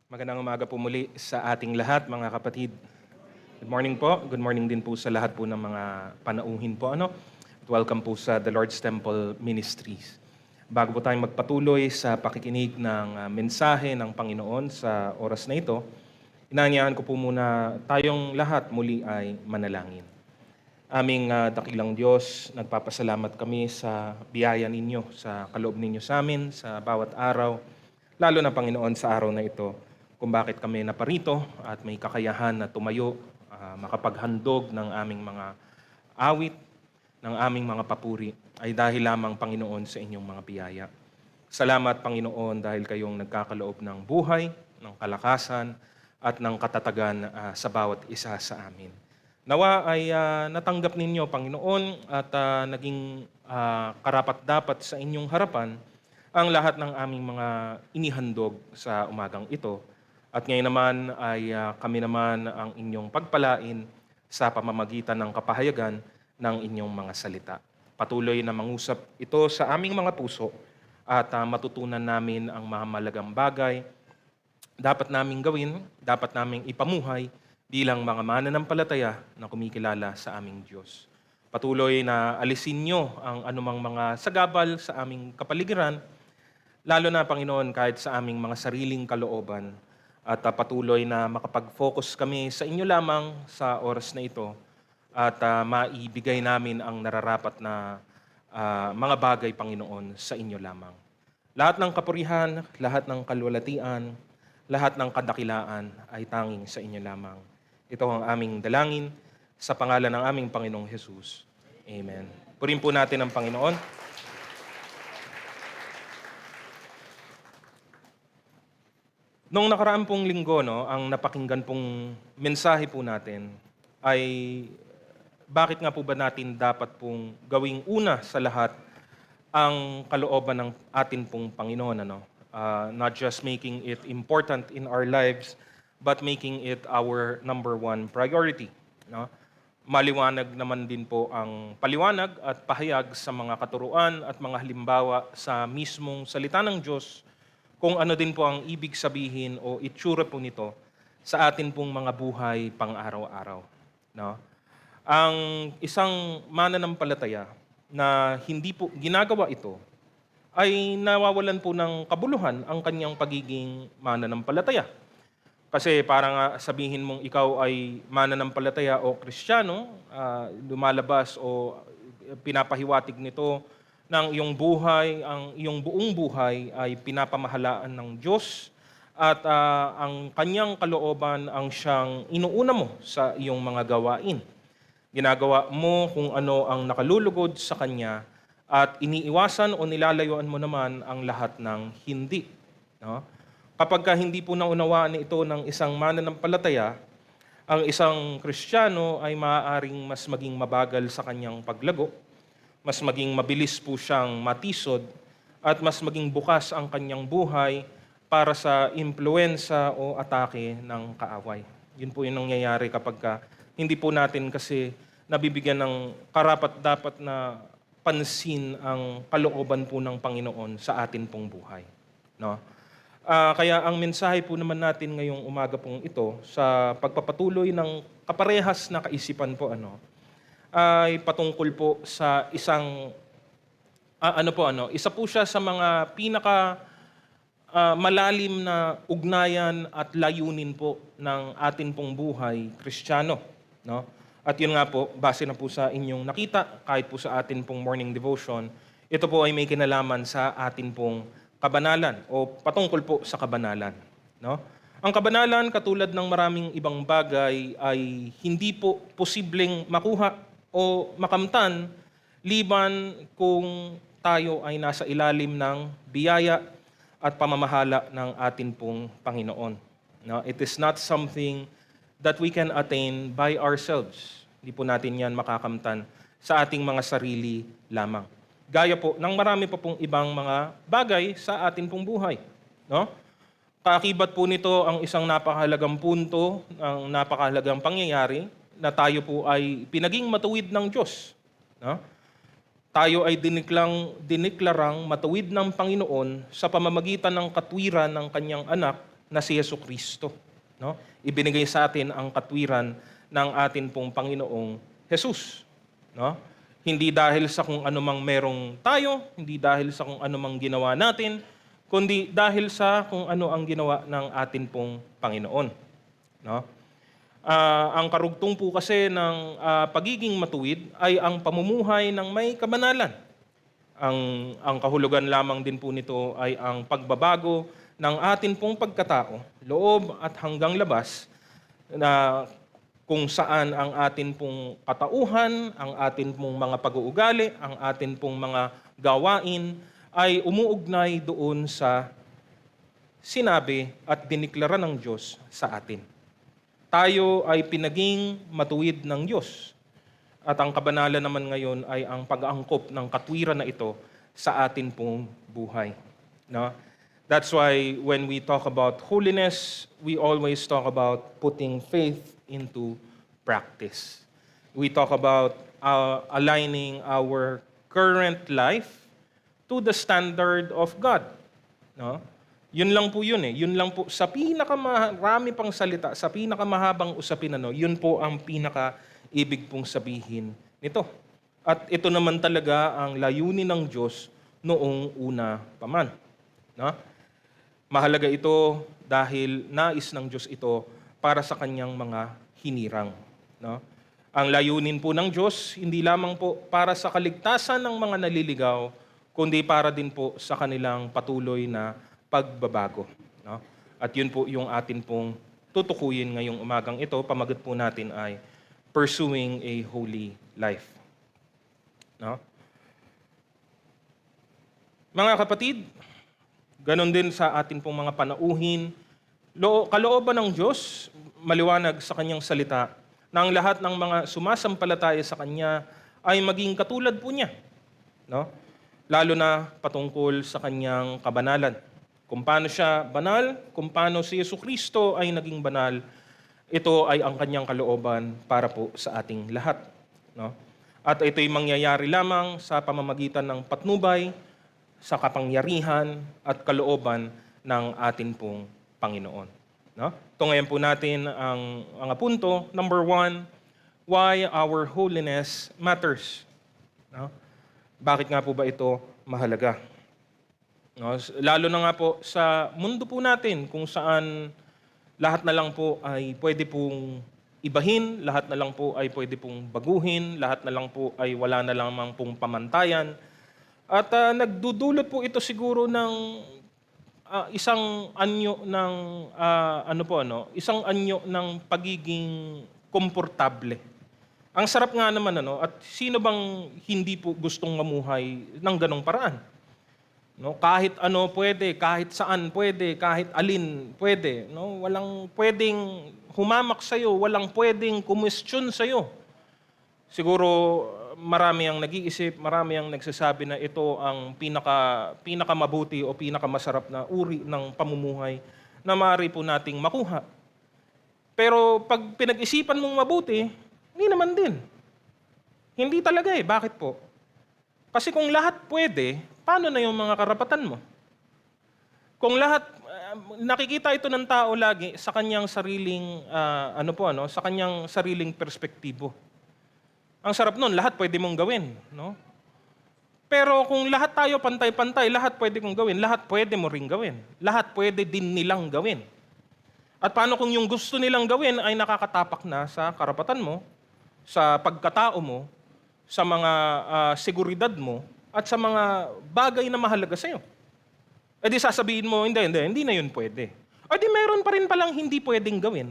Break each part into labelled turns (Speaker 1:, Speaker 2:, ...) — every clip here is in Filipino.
Speaker 1: Magandang umaga po muli sa ating lahat, mga kapatid. Good morning po. Good morning din po sa lahat po ng mga panauhin po. At welcome po sa The Lord's Temple Ministries. Bago po tayong magpatuloy sa pakikinig ng mensahe ng Panginoon sa oras na ito, inaanyahan ko po muna tayong lahat muli ay manalangin. Aming dakilang Diyos, nagpapasalamat kami sa biyaya ninyo, sa kaloob ninyo sa amin, sa bawat araw, lalo na Panginoon sa araw na ito, kung bakit kami naparito at may kakayahan na tumayo, makapaghandog ng aming mga awit, ng aming mga papuri, ay dahil lamang Panginoon sa inyong mga biyaya. Salamat Panginoon dahil kayong nagkakaloob ng buhay, ng kalakasan, at ng katatagan sa bawat isa sa amin. Nawa ay natanggap ninyo, Panginoon, at naging karapat-dapat sa inyong harapan ang lahat ng aming mga inihandog sa umagang ito. At ngayon naman ay kami naman ang inyong pagpalain sa pamamagitan ng kapahayagan ng inyong mga salita. Patuloy na mangusap ito sa aming mga puso at matutunan namin ang mahalagang bagay dapat naming gawin, dapat naming ipamuhay bilang mga mananampalataya na kumikilala sa aming Diyos. Patuloy na alisin nyo ang anumang mga sagabal sa aming kapaligiran, lalo na Panginoon kahit sa aming mga sariling kalooban, at patuloy na makapag-focus kami sa inyo lamang sa oras na ito at maibigay namin ang nararapat na mga bagay, Panginoon, sa inyo lamang. Lahat ng kapurihan, lahat ng kalwalatian, lahat ng kadakilaan ay tanging sa inyo lamang. Ito ang aming dalangin sa pangalan ng aming Panginoong Hesus. Amen. Purihin po natin ang Panginoon. Noong nakaraan pong linggo, ang napakinggan pong mensahe po natin ay bakit nga po ba natin dapat pong gawing una sa lahat ang kalooban ng atin pong Panginoon, not just making it important in our lives, but making it our number one priority. Maliwanag naman din po ang paliwanag at pahayag sa mga katuruan at mga halimbawa sa mismong salita ng Diyos kung ano din po ang ibig sabihin o itsura po nito sa atin pong mga buhay pang-araw-araw. Ang isang mananampalataya na hindi po ginagawa ito ay nawawalan po ng kabuluhan ang kanyang pagiging mananampalataya. Kasi parang sabihin mong ikaw ay mananampalataya o Kristiyano, lumalabas o pinapahiwatig nito ng iyong buhay, ang iyong buong buhay ay pinapamahalaan ng Diyos at ang kanyang kalooban ang siyang inuuna mo sa iyong mga gawain. Ginagawa mo kung ano ang nakalulugod sa Kanya at iniiwasan o nilalayuan mo naman ang lahat ng hindi. Kapag hindi po naunawaan ito ng isang mananampalataya, ang isang Kristiyano ay maaaring mas maging mabagal sa kanyang paglago, mas maging mabilis po siyang matisod, at mas maging bukas ang kanyang buhay para sa impluwensa o atake ng kaaway. Yun po yung nangyayari kapag hindi po natin kasi nabibigyan ng karapat-dapat na pansin ang kalooban po ng Panginoon sa atin pong buhay. Kaya ang mensahe po naman natin ngayong umaga pong ito sa pagpapatuloy ng kaparehas na kaisipan po ay patungkol po sa isang isa po siya sa mga pinaka malalim na ugnayan at layunin po ng atin pong buhay Kristiyano, At yun nga po, base na po sa inyong nakita, kahit po sa atin pong morning devotion, ito po ay may kinalaman sa atin pong kabanalan o patungkol po sa kabanalan. Ang kabanalan, katulad ng maraming ibang bagay, ay hindi po posibleng makuha o makamtan liban kung tayo ay nasa ilalim ng biyaya at pamamahala ng atin pong Panginoon. It is not something that we can attain by ourselves. Hindi po natin yan makakamtan sa ating mga sarili lamang. Gaya po ng marami pa pong ibang mga bagay sa atin pong buhay. Kaakibat po nito ang isang napakahalagang punto, ang napakahalagang pangyayari na tayo po ay pinaging matuwid ng Diyos. Tayo ay diniklarang matuwid ng Panginoon sa pamamagitan ng katwiran ng kanyang anak na si Jesucristo. No? Ibinigay sa atin ang katwiran ng atin pong Panginoong Jesus. No? Hindi dahil sa kung anumang merong tayo, hindi dahil sa kung anumang ginawa natin, kundi dahil sa kung ano ang ginawa ng atin pong Panginoon. No? Ang karugtong po kasi ng pagiging matuwid ay ang pamumuhay ng may kabanalan. Ang kahulugan lamang din po nito ay ang pagbabago ng atin pong pagkatao, loob at hanggang labas, na kung saan ang atin pong katauhan, ang atin pong mga pag-uugali, ang atin pong mga gawain ay umuugnay doon sa sinabi at diniklara ng Diyos sa atin. Tayo ay pinaging matuwid ng Diyos. At ang kabanalan naman ngayon ay ang pag-aangkop ng katwiran na ito sa atin pong buhay. No? That's why when we talk about holiness, we always talk about putting faith into practice. We talk about aligning our current life to the standard of God. No? Yun lang po yun eh. Yun lang po. Sa pinakamarami pang salita, sa pinakamahabang usapin, yun po ang pinaka-ibig pong sabihin nito. At ito naman talaga ang layunin ng Diyos noong una pa man. No? Mahalaga ito dahil nais ng Diyos ito para sa kanyang mga hinirang. No? Ang layunin po ng Diyos, hindi lamang po para sa kaligtasan ng mga naliligaw, kundi para din po sa kanilang patuloy na pagbabago. No? At yun po yung atin pong tutukuyin ngayong umagang ito. Pamagat po natin ay pursuing a holy life. No? Mga kapatid, ganon din sa atin pong mga panauhin, kalooban ng Diyos, maliwanag sa kanyang salita, na ang lahat ng mga sumasampalataya sa kanya ay maging katulad po niya. No? Lalo na patungkol sa kanyang kabanalan. Kung paano siya banal, kung paano si Jesucristo ay naging banal, ito ay ang kanyang kalooban para po sa ating lahat. No? At ito'y mangyayari lamang sa pamamagitan ng patnubay, sa kapangyarihan at kalooban ng atin pong Panginoon. No? Ito ngayon po natin ang mga punto. Number 1, why our holiness matters. No? Bakit nga po ba ito mahalaga? No? Lalo na nga po sa mundo po natin kung saan lahat na lang po ay pwede pong ibahin, lahat na lang po ay pwede pong baguhin, lahat na lang po ay wala na lamang pong pamantayan. At nagdudulot po ito siguro ng isang anyo ng isang anyo ng pagiging komportable. Ang sarap nga naman at sino bang hindi po gustong mamuhay ng ganong paraan? No, kahit ano pwede, kahit saan pwede, kahit alin pwede, no? Walang pwedeng humamak sa iyo, walang pwedeng kumwestiyon sa iyo. Siguro marami ang nag-iisip, marami ang nagsasabi na ito ang pinakamabuti o pinakamasarap na uri ng pamumuhay na maaari po nating makuha. Pero pag pinag-isipan mong mabuti, hindi naman din. Hindi talaga eh. Bakit po? Kasi kung lahat pwede, paano na yung mga karapatan mo? Kung lahat, nakikita ito ng tao lagi sa kanyang sariling, sa kanyang sariling perspektibo. Ang sarap nun, lahat pwede mong gawin. No? Pero kung lahat tayo pantay-pantay, lahat pwede kong gawin, lahat pwede mo ring gawin. Lahat pwede din nilang gawin. At paano kung yung gusto nilang gawin ay nakakatapak na sa karapatan mo, sa pagkatao mo, sa mga seguridad mo, at sa mga bagay na mahalaga sa'yo? E di sasabihin mo, hindi na yun pwede. O di meron pa rin palang hindi pwedeng gawin.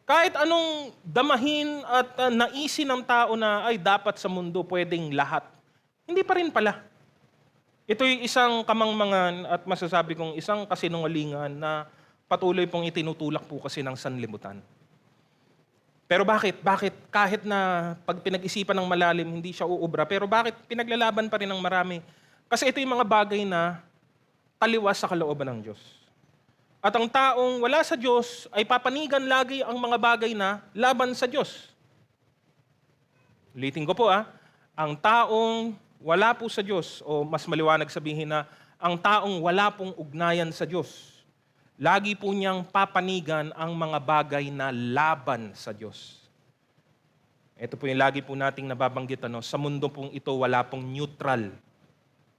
Speaker 1: Kahit anong damahin at naisin ng tao na ay dapat sa mundo pwedeng lahat, hindi pa rin pala. Ito'y isang kamangmangan at masasabi kong isang kasinungalingan na patuloy pong itinutulak po kasi ng sanlibutan. Pero bakit? Bakit kahit na pag pinag-isipan ng malalim, hindi siya uubra, pero bakit pinaglalaban pa rin ng marami? Kasi ito yung mga bagay na taliwas sa kalooban ng Diyos. At ang taong wala sa Diyos ay papanigan lagi ang mga bagay na laban sa Diyos. Ulitin ko po ang taong wala po sa Diyos, o mas maliwanag sabihin na ang taong wala pong ugnayan sa Diyos, Lagi po niyang papanigan ang mga bagay na laban sa Diyos. Ito po yung lagi po nating nababanggit, sa mundo pong ito wala pong neutral.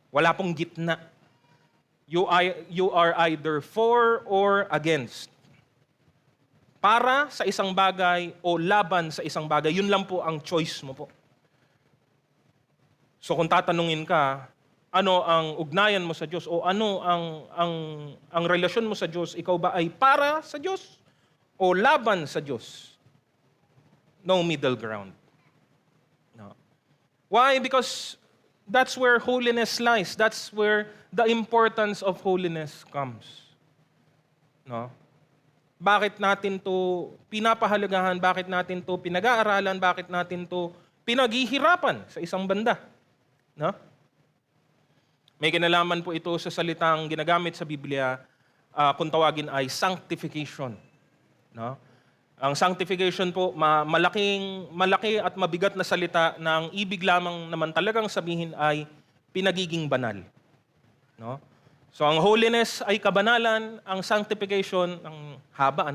Speaker 1: Wala pong gitna. You are either for or against. Para sa isang bagay o laban sa isang bagay, yun lang po ang choice mo po. So kung tatanungin ka, ano ang ugnayan mo sa Diyos o ano ang relasyon mo sa Diyos, ikaw ba ay para sa Diyos o laban sa Diyos? No middle ground. No. Why? Because that's where holiness lies. That's where the importance of holiness comes. No? Bakit natin to pinapahalagahan? Bakit natin to pinag-aaralan? Bakit natin to pinaghihirapan sa isang banda? No? May kinalaman po ito sa salitang ginagamit sa Biblia, kung tawagin ay sanctification. No? Ang sanctification po, malaki at mabigat na salita na ang ibig lamang naman talagang sabihin ay pinagiging banal. No? So ang holiness ay kabanalan, ang sanctification, ang haba,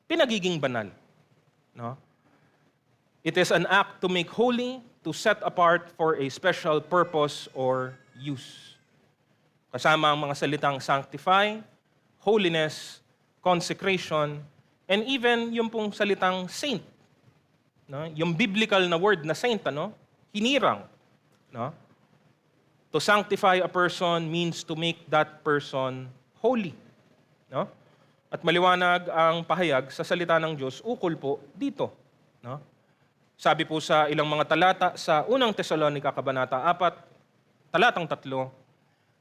Speaker 1: pinagiging banal. No? It is an act to make holy, to set apart for a special purpose or use. Kasama ang mga salitang sanctify, holiness, consecration, and even yung pong salitang saint. No? Yung biblical na word na saint, hinirang. No? To sanctify a person means to make that person holy. No? At maliwanag ang pahayag sa salita ng Diyos, ukol po dito. No? Sabi po sa ilang mga talata sa unang Tesalonica, Kabanata 4, talatang 3,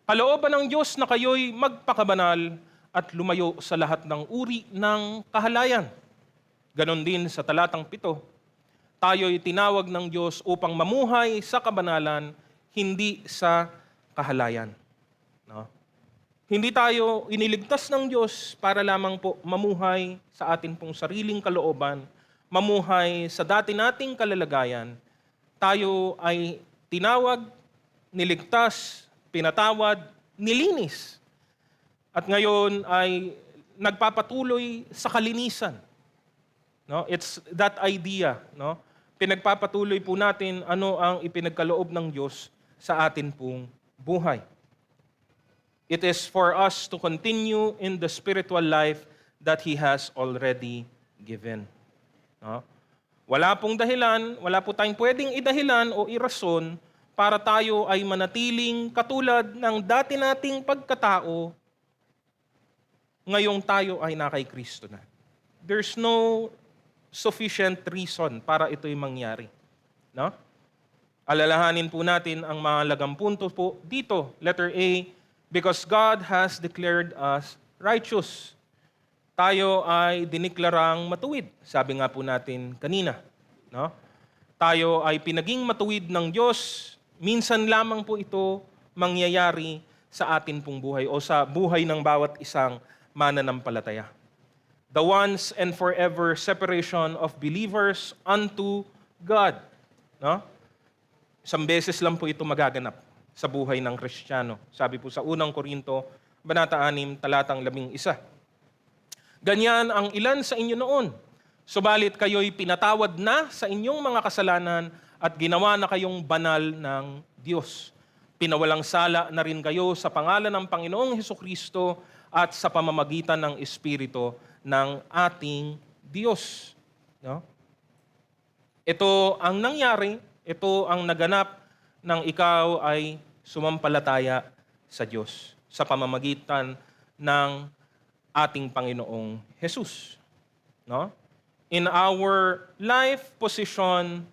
Speaker 1: kalooban ng Diyos na kayo'y magpakabanal at lumayo sa lahat ng uri ng kahalayan. Ganon din sa talatang 7, tayo'y tinawag ng Diyos upang mamuhay sa kabanalan, hindi sa kahalayan. No? Hindi tayo iniligtas ng Diyos para lamang po mamuhay sa atin pong sariling kalooban, mamuhay sa dati nating kalalagayan. Tayo ay tinawag, niligtas, pinatawad, nilinis. At ngayon ay nagpapatuloy sa kalinisan. No? It's that idea. No? Pinagpapatuloy po natin ano ang ipinagkaloob ng Diyos sa atin pong buhay. It is for us to continue in the spiritual life that He has already given. No? Wala pong dahilan, wala po tayong pwedeng idahilan o irason para tayo ay manatiling katulad ng dati nating pagkatao, ngayong tayo ay na kay Kristo na. There's no sufficient reason para ito'y mangyari. No? Alalahanin po natin ang mahalagang punto po dito, letter A, because God has declared us righteous. Tayo ay diniklarang matuwid. Sabi nga po natin kanina. No? Tayo ay pinaging matuwid ng Diyos. Minsan lamang po ito mangyayari sa atin pong buhay o sa buhay ng bawat isang mananampalataya. The once and forever separation of believers unto God. No? Isang beses lang po ito magaganap sa buhay ng Kristiyano. Sabi po sa unang Korinto, Banata 6, talatang 11. Ganyan ang ilan sa inyo noon. Subalit kayo'y pinatawad na sa inyong mga kasalanan at ginawa na kayong banal ng Diyos. Pinawalang sala na rin kayo sa pangalan ng Panginoong Hesukristo at sa pamamagitan ng Espiritu ng ating Diyos. No? Ito ang nangyari, ito ang naganap nang ikaw ay sumampalataya sa Diyos sa pamamagitan ng ating Panginoong Jesus. No? In our life position,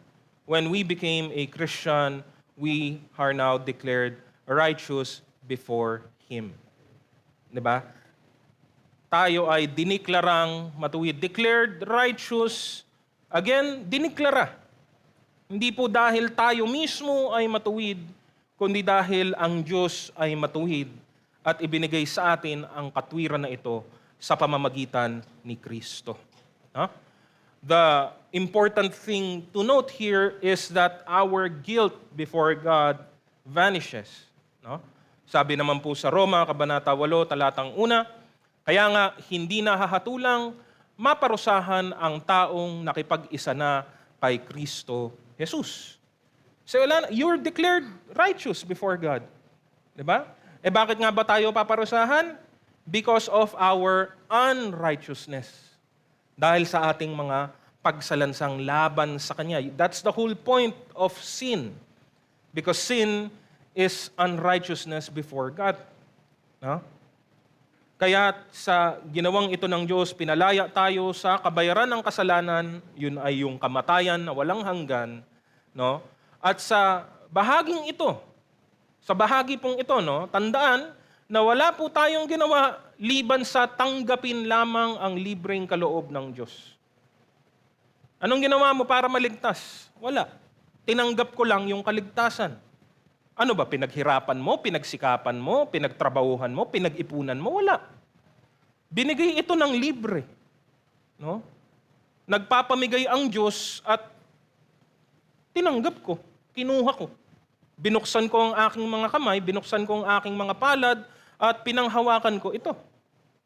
Speaker 1: when we became a Christian, we are now declared righteous before Him. Diba? Tayo ay diniklarang matuwid. Declared righteous, again, diniklara. Hindi po dahil tayo mismo ay matuwid, kundi dahil ang Diyos ay matuwid at ibinigay sa atin ang katwiran na ito sa pamamagitan ni Kristo. Huh? The important thing to note here is that our guilt before God vanishes. No? Sabi naman po sa Roma, Kabanata 8, talatang 1, Kaya nga, hindi nahahatulang maparusahan ang taong nakipag-isa na kay Kristo Jesus. So, you're declared righteous before God. Diba? Bakit nga ba tayo paparusahan? Because of our unrighteousness. Dahil sa ating mga pagsalansang laban sa Kanya. That's the whole point of sin. Because sin is unrighteousness before God. No? Kaya sa ginawang ito ng Diyos, pinalaya tayo sa kabayaran ng kasalanan, yun ay yung kamatayan na walang hanggan. No? At sa bahaging ito, sa bahagi pong ito, no, tandaan na wala po tayong ginawa liban sa tanggapin lamang ang libreng kaloob ng Diyos. Anong ginawa mo para maligtas? Wala. Tinanggap ko lang yung kaligtasan. Ano ba, pinaghirapan mo, pinagsikapan mo, pinagtrabahuhan mo, pinag-ipunan mo? Wala. Binigay ito ng libre. No? Nagpapamigay ang Diyos at tinanggap ko, kinuha ko. Binuksan ko ang aking mga kamay, binuksan ko ang aking mga palad, at pinanghawakan ko ito.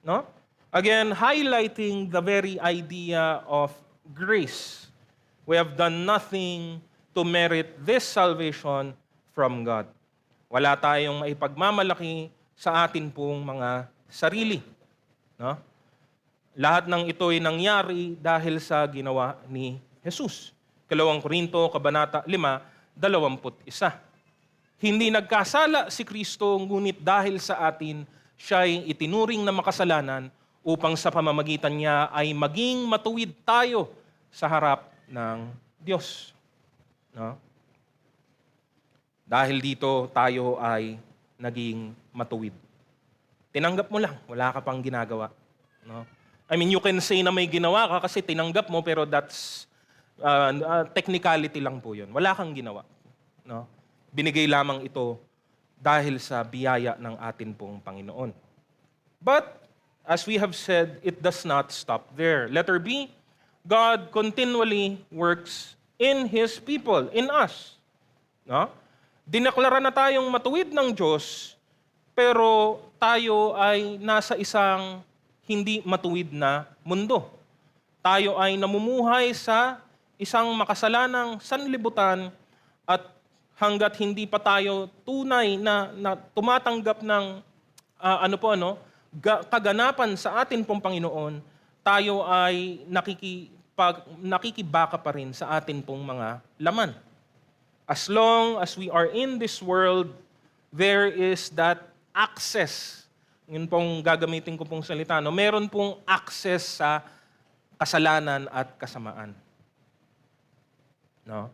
Speaker 1: No? Again, highlighting the very idea of grace. We have done nothing to merit this salvation from God. Wala tayong maipagmamalaki sa atin pong mga sarili. No? Lahat ng ito ay nangyari dahil sa ginawa ni Jesus. 2 Korinto, Kabanata 5:21. Hindi nagkasala si Kristo, ngunit dahil sa atin, siya'y itinuring na makasalanan upang sa pamamagitan niya ay maging matuwid tayo sa harap ng Diyos. No? Dahil dito tayo ay naging matuwid. Tinanggap mo lang, wala ka pang ginagawa. No? I mean, you can say na may ginawa ka kasi tinanggap mo, pero that's technicality lang po yun. Wala kang ginawa. No? Binigay lamang ito dahil sa biyaya ng atin pong Panginoon. But, as we have said, it does not stop there. Letter B, God continually works in His people, in us. No? Dineklara na tayong matuwid ng Diyos, pero tayo ay nasa isang hindi matuwid na mundo. Tayo ay namumuhay sa isang makasalanang sanlibutan at hanggat hindi pa tayo tunay na tumatanggap ng kaganapan sa atin pong Panginoon, tayo ay nakikibaka pa rin sa atin pong mga laman. As long as we are in this world, there is that access. Yun pong gagamitin ko pong salita. No? Meron pong access sa kasalanan at kasamaan. No?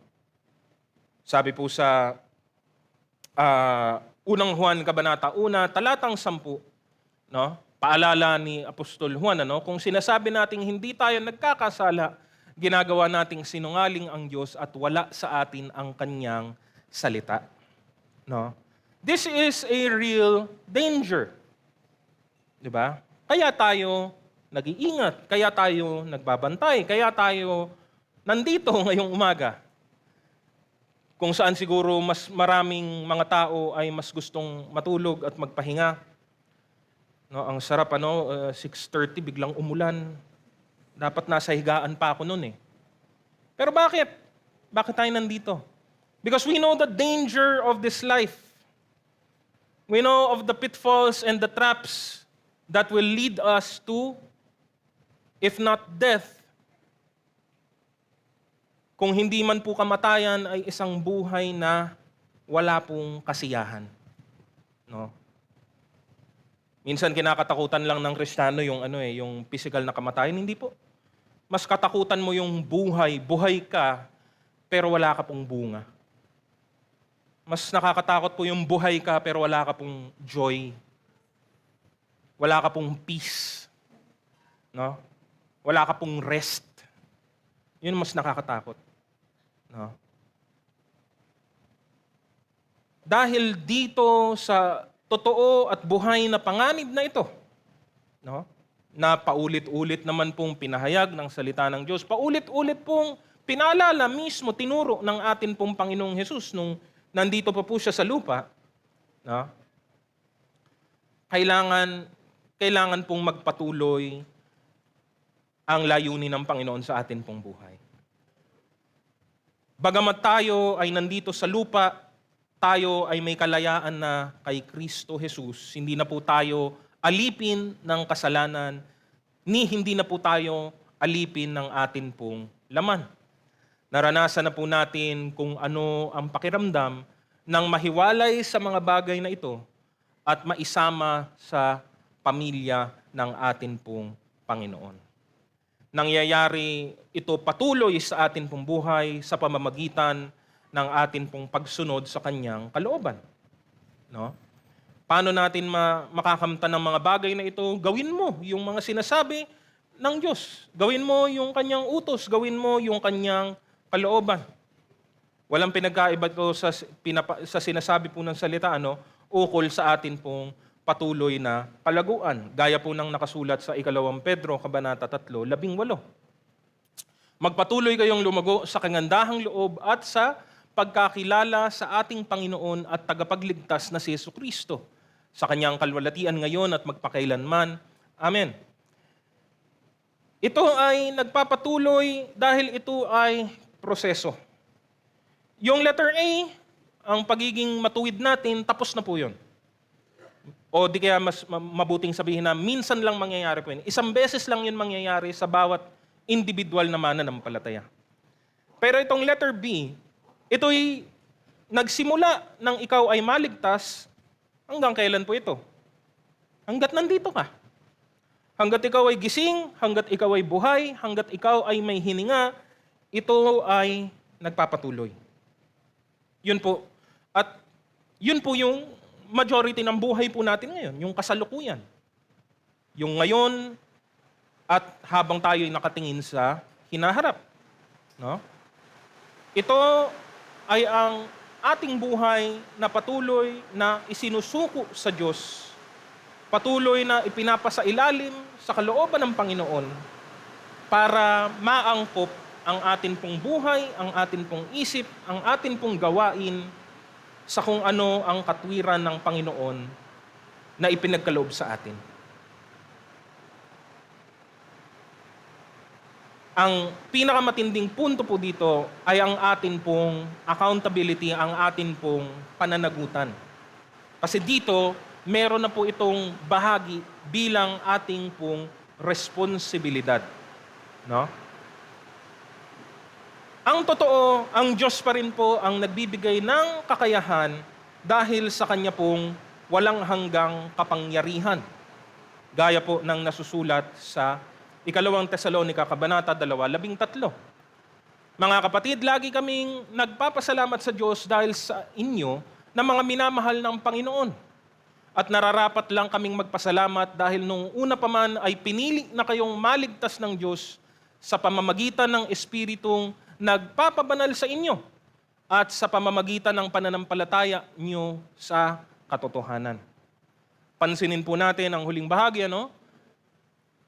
Speaker 1: Sabi po sa unang Juan Kabanata 1, talatang 10, no? Paalala ni Apostol Juan, kung sinasabi nating hindi tayo nagkakasala, ginagawa nating sinungaling ang Diyos at wala sa atin ang kanyang salita. No? This is a real danger. 'Di ba? Kaya tayo nag-iingat, kaya tayo nagbabantay, kaya tayo nandito ngayong umaga. Kung saan siguro mas maraming mga tao ay mas gustong matulog at magpahinga. No, ang sarap 6:30 biglang umulan. Dapat nasa higaan pa ako noon eh. Pero bakit? Bakit tayo nandito? Because we know the danger of this life. We know of the pitfalls and the traps that will lead us to, if not death, kung hindi man po kamatayan, ay isang buhay na wala pong kasiyahan. No? Minsan kinakatakutan lang ng Kristiyano yung physical na kamatayan. Hindi po. Mas katakutan mo yung buhay ka, pero wala ka pong bunga. Mas nakakatakot po yung buhay ka, pero wala ka pong joy. Wala ka pong peace. No? Wala ka pong rest. Yun mas nakakatakot. No? Dahil dito sa totoo at buhay na panganib na ito, no? Na paulit-ulit naman pong pinahayag ng salita ng Diyos, paulit-ulit pong pinaalala mismo, tinuro ng atin pong Panginoong Hesus nung nandito pa po siya sa lupa, no? kailangan pong magpatuloy ang layunin ng Panginoon sa atin pong buhay. Bagamat tayo ay nandito sa lupa, tayo ay may kalayaan na kay Kristo Jesus. Hindi na po tayo alipin ng kasalanan, hindi na po tayo alipin ng atin pong laman. Naranasan na po natin kung ano ang pakiramdam ng mahiwalay sa mga bagay na ito at maisama sa pamilya ng atin pong Panginoon. Nangyayari ito patuloy sa atin pong buhay sa pamamagitan ng atin pong pagsunod sa Kanyang kalooban. No? Paano natin makakamtan ng mga bagay na ito? Gawin mo yung mga sinasabi ng Diyos. Gawin mo yung Kanyang utos. Gawin mo yung Kanyang kalooban. Walang pinagkaiba ito sa sinasabi po ng salita, ukol sa atin pong patuloy na palaguan. Gaya po ng nakasulat sa 2 Pedro, Kabanata 3, 18. Magpatuloy kayong lumago sa kagandahang loob at sa pagkakilala sa ating Panginoon at tagapagligtas na si Jesucristo, sa Kanyang kalwalatian ngayon at magpakailanman. Amen. Ito ay nagpapatuloy dahil ito ay proseso. Yung letter A, ang pagiging matuwid natin, tapos na po yun. O di kaya mas mabuting sabihin na minsan lang mangyayari po yun. Isang beses lang yun mangyayari sa bawat individual na mananampalataya. Pero itong letter B, ito'y nagsimula nang ikaw ay maligtas, hanggang kailan po ito? Hanggat nandito ka. Hanggat ikaw ay gising, hanggat ikaw ay buhay, hanggat ikaw ay may hininga, ito ay nagpapatuloy. Yun po. At yun po yung majority ng buhay po natin ngayon, yung kasalukuyan. Yung ngayon at habang tayo ay nakatingin sa hinaharap. No? Ito ay ang ating buhay na patuloy na isinusuko sa Diyos, patuloy na ipinapasailalim sa kalooban ng Panginoon para maangkop ang atin pong buhay, ang atin pong isip, ang atin pong gawain sa kung ano ang katwiran ng Panginoon na ipinagkaloob sa atin. Ang pinakamatinding punto po dito ay ang atin pong accountability, ang atin pong pananagutan. Kasi dito, meron na po itong bahagi bilang ating pong responsibilidad. No? Ang totoo, ang Diyos pa rin po ang nagbibigay ng kakayahan dahil sa Kanya pong walang hanggang kapangyarihan. Gaya po ng nasusulat sa 2 Tesalonica, Kabanata 2:13. Mga kapatid, lagi kaming nagpapasalamat sa Diyos dahil sa inyo na mga minamahal ng Panginoon. At nararapat lang kaming magpasalamat dahil nung una pa man ay pinili na kayong maligtas ng Diyos sa pamamagitan ng Espiritong nagpapabanal sa inyo at sa pamamagitan ng pananampalataya nyo sa katotohanan. Pansinin po natin ang huling bahagi,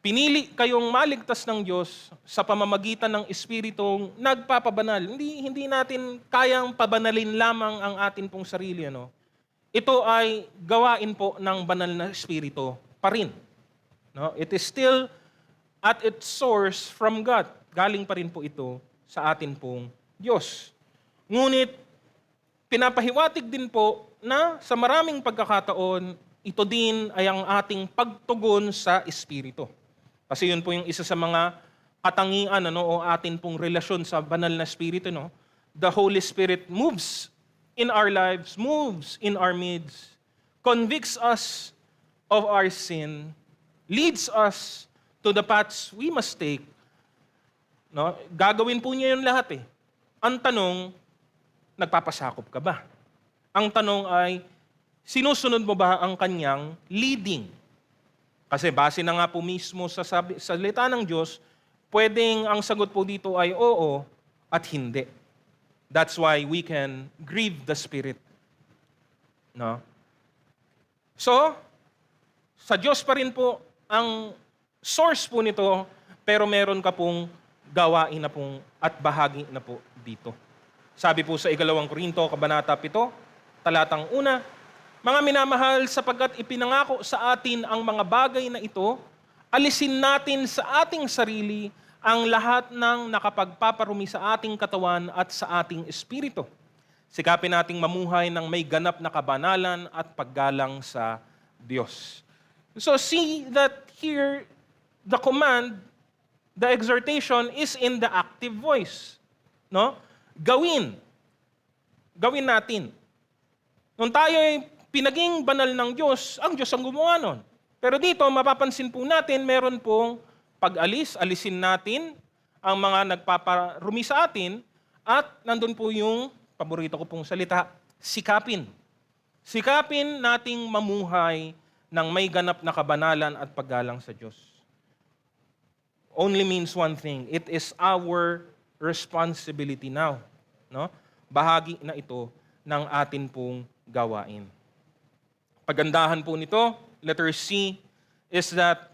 Speaker 1: Pinili kayong maligtas ng Diyos sa pamamagitan ng Espiritong nagpapabanal. Hindi natin kayang pabanalin lamang ang atin pong sarili, Ito ay gawain po ng banal na Espiritu pa rin. It is still at its source from God. Galing pa rin po ito sa atin pong Diyos. Ngunit, pinapahiwatig din po na sa maraming pagkakataon, ito din ay ang ating pagtugon sa Espiritu. Kasi yun po yung isa sa mga katangian o atin pong relasyon sa banal na Espiritu. The Holy Spirit moves in our lives, moves in our midst, convicts us of our sin, leads us to the paths we must take. Gagawin po niya yun lahat. Ang tanong, nagpapasakop ka ba? Ang tanong ay, sinusunod mo ba ang kanyang leading? Kasi base na nga po mismo sa salita ng Diyos, pwedeng ang sagot po dito ay oo at hindi. That's why we can grieve the Spirit. So, sa Diyos pa rin po ang source po nito, pero meron ka pong gawain na pong at bahagi na po dito. Sabi po sa 2 Korinto, Kabanata 7, talatang 1, Mga minamahal, sapagkat ipinangako sa atin ang mga bagay na ito, alisin natin sa ating sarili ang lahat ng nakapagpaparumi sa ating katawan at sa ating espiritu. Sikapin nating mamuhay ng may ganap na kabanalan at paggalang sa Diyos. So see that here, the command, the exhortation is in the active voice. No? Gawin. Gawin natin. Nung tayo ay pinaging banal ng Diyos, ang Diyos ang gumawa nun. Pero dito, mapapansin po natin, meron pong alisin natin ang mga nagpaparumi sa atin, at nandun po yung, paborito ko pong salita, sikapin. Sikapin nating mamuhay ng may ganap na kabanalan at paggalang sa Diyos. Only means one thing, it is our responsibility now. No? Bahagi na ito ng atin pong gawain. Pagandahan po nito, letter C, is that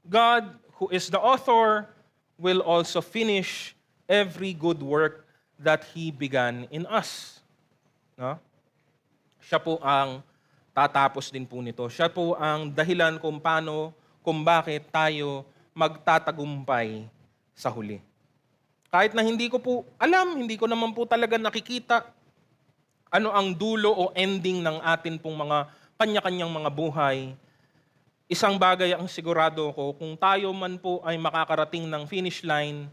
Speaker 1: God, who is the author, will also finish every good work that He began in us. No? Siya po ang tatapos din po nito. Siya po ang dahilan kung bakit tayo magtatagumpay sa huli. Kahit na hindi ko po alam, hindi ko naman po talaga nakikita ano ang dulo o ending ng atin pong mga kanya-kanyang mga buhay, isang bagay ang sigurado ko, kung tayo man po ay makakarating ng finish line,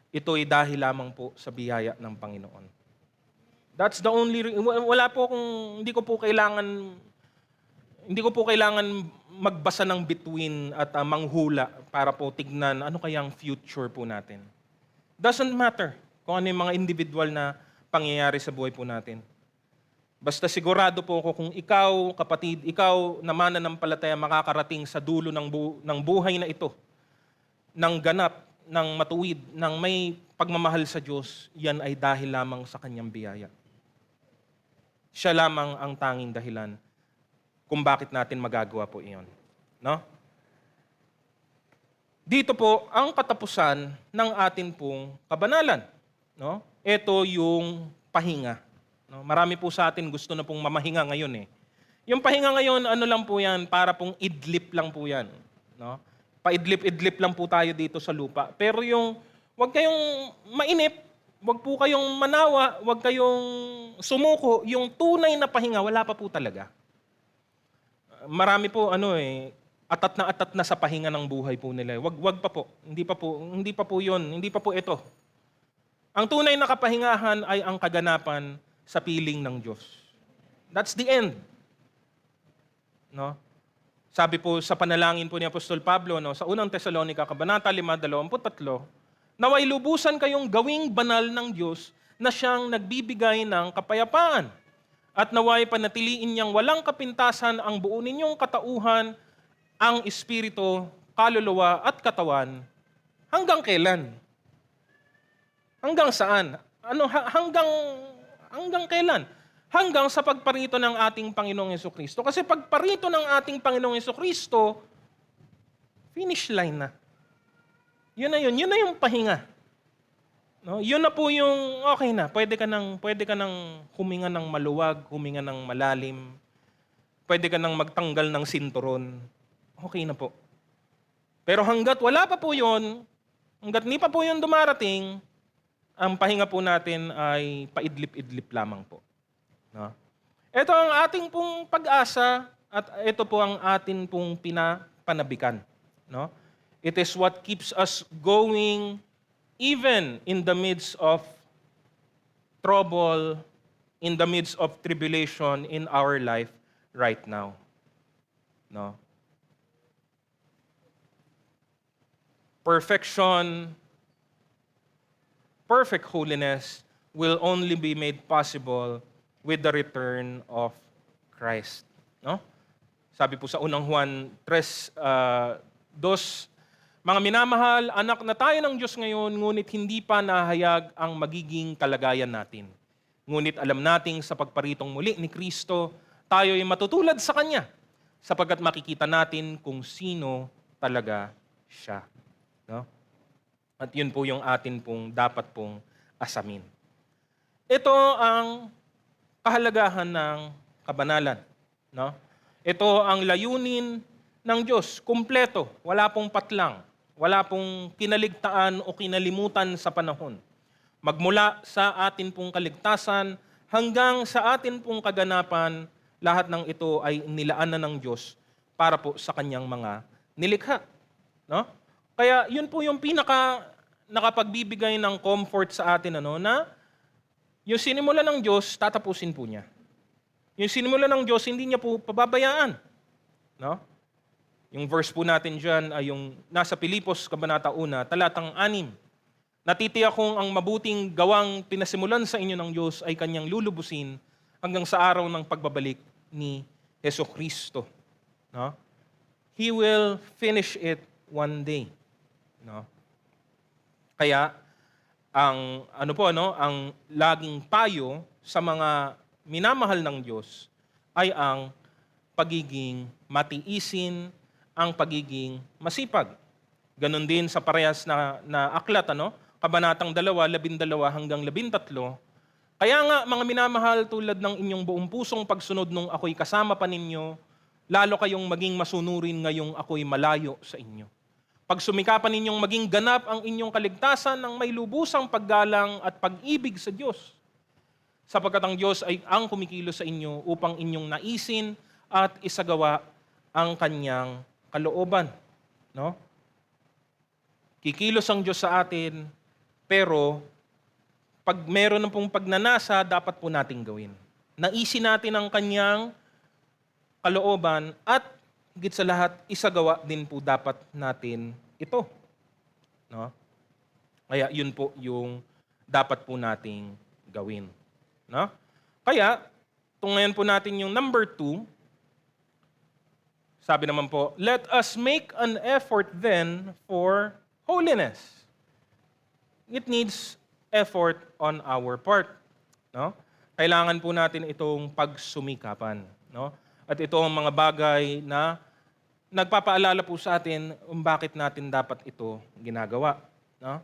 Speaker 1: ito ay dahil lamang po sa biyaya ng Panginoon. That's the only hindi ko po kailangan magbasa ng bituin at manghula para po tignan ano kayang future po natin. Doesn't matter kung ano yung mga individual na pangyayari sa buhay po natin. Basta sigurado po ako kung ikaw, kapatid, ikaw na mananampalataya makakarating sa dulo ng buhay na ito, ng ganap, ng matuwid, ng may pagmamahal sa Diyos, yan ay dahil lamang sa Kanyang biyaya. Siya lamang ang tanging dahilan kung bakit natin magagawa po iyon. No? Dito po ang katapusan ng atin pong kabanalan. No? Ito yung pahinga. No? Marami po sa atin gusto na pong mamahinga ngayon eh. Yung pahinga ngayon, ano lang po yan, para pong idlip lang po yan. No? Paidlip-idlip lang po tayo dito sa lupa. Pero wag kayong mainip, wag po kayong manawa, wag kayong sumuko. Yung tunay na pahinga, wala pa po talaga. Marami po atat na sa pahinga ng buhay po nila. Wag pa po. Hindi pa po 'yon. Hindi pa po ito. Ang tunay na kapahingahan ay ang kaganapan sa piling ng Diyos. That's the end. No? Sabi po sa panalangin po ni Apostol Pablo, no, sa unang Tesalonica, Kabanata 5:23, naway lubusan kayong gawing banal ng Diyos na siyang nagbibigay ng kapayapaan. At naway panatiliin niyang walang kapintasan ang buo ninyong katauhan, ang espiritu, kaluluwa at katawan. Hanggang kailan? Hanggang saan? Hanggang kailan? Hanggang sa pagparito ng ating Panginoong Hesukristo. Kasi pagparito ng ating Panginoong Hesukristo, finish line na. Yun na yun. Yun na yung pahinga. No? Yun na po yung okay na. Pwede ka nang huminga ng maluwag, huminga ng malalim. Pwede ka nang magtanggal ng sinturon. Okay na po. Pero hanggat wala pa po yun, hanggat hindi pa po yun dumarating, ang pahinga po natin ay paidlip-idlip lamang po. No? Ito ang ating pong pag-asa at ito po ang ating pong pinapanabikan. No? It is what keeps us going even in the midst of trouble, in the midst of tribulation in our life right now. No? Perfect holiness will only be made possible with the return of Christ. No? Sabi po sa unang Juan 3:2, mga minamahal, anak na tayo ng Diyos ngayon, ngunit hindi pa nahayag ang magiging kalagayan natin. Ngunit alam nating sa pagparitong muli ni Kristo, tayo ay matutulad sa Kanya, sapagkat makikita natin kung sino talaga siya. No? At yun po yung atin pong dapat pong asamin. Ito ang kahalagahan ng kabanalan. No? Ito ang layunin ng Diyos, kumpleto, wala pong patlang, wala pong kinaligtaan o kinalimutan sa panahon. Magmula sa atin pong kaligtasan hanggang sa atin pong kaganapan, lahat ng ito ay nilaan na ng Diyos para po sa kanyang mga nilikha. No? Kaya yun po yung pinaka nakapagbibigay ng comfort sa atin na yung sinimula ng Diyos, tatapusin po niya. Yung sinimula ng Diyos, hindi niya po pababayaan. No? Yung verse po natin dyan ay yung nasa Pilipos, Kabanata 1, talatang 6. Natitiyak kong ang mabuting gawang pinasimulan sa inyo ng Diyos ay kanyang lulubusin hanggang sa araw ng pagbabalik ni Jesucristo. No? He will finish it one day. No? Kaya ang ang laging payo sa mga minamahal ng Diyos ay ang pagiging matiisin, ang pagiging masipag. Ganon din sa parehas na aklat, Kabanatang 2, 12 hanggang 13. Kaya nga, mga minamahal, tulad ng inyong buong pusong pagsunod nung ako'y kasama pa ninyo, lalo kayong maging masunurin ngayong ako'y malayo sa inyo. Pagsumikapan ninyong maging ganap ang inyong kaligtasan ng may lubusang paggalang at pag-ibig sa Diyos. Sapagkat ang Diyos ay ang kumikilos sa inyo upang inyong naisin at isagawa ang kanyang kalooban. No? Kikilos ang Diyos sa atin, pero pag meron na pong pagnanasa, dapat po nating gawin. Naisin natin ang kanyang kalooban at higit sa lahat, isagawa din po dapat natin ito. No? Kaya yun po yung dapat po nating gawin. No? Kaya, ngayon po natin yung number 2, sabi naman po, let us make an effort then for holiness. It needs effort on our part. No? Kailangan po natin itong pagsumikapan. No? At ito ang mga bagay na nagpapaalala po sa atin kung bakit natin dapat ito ginagawa. No?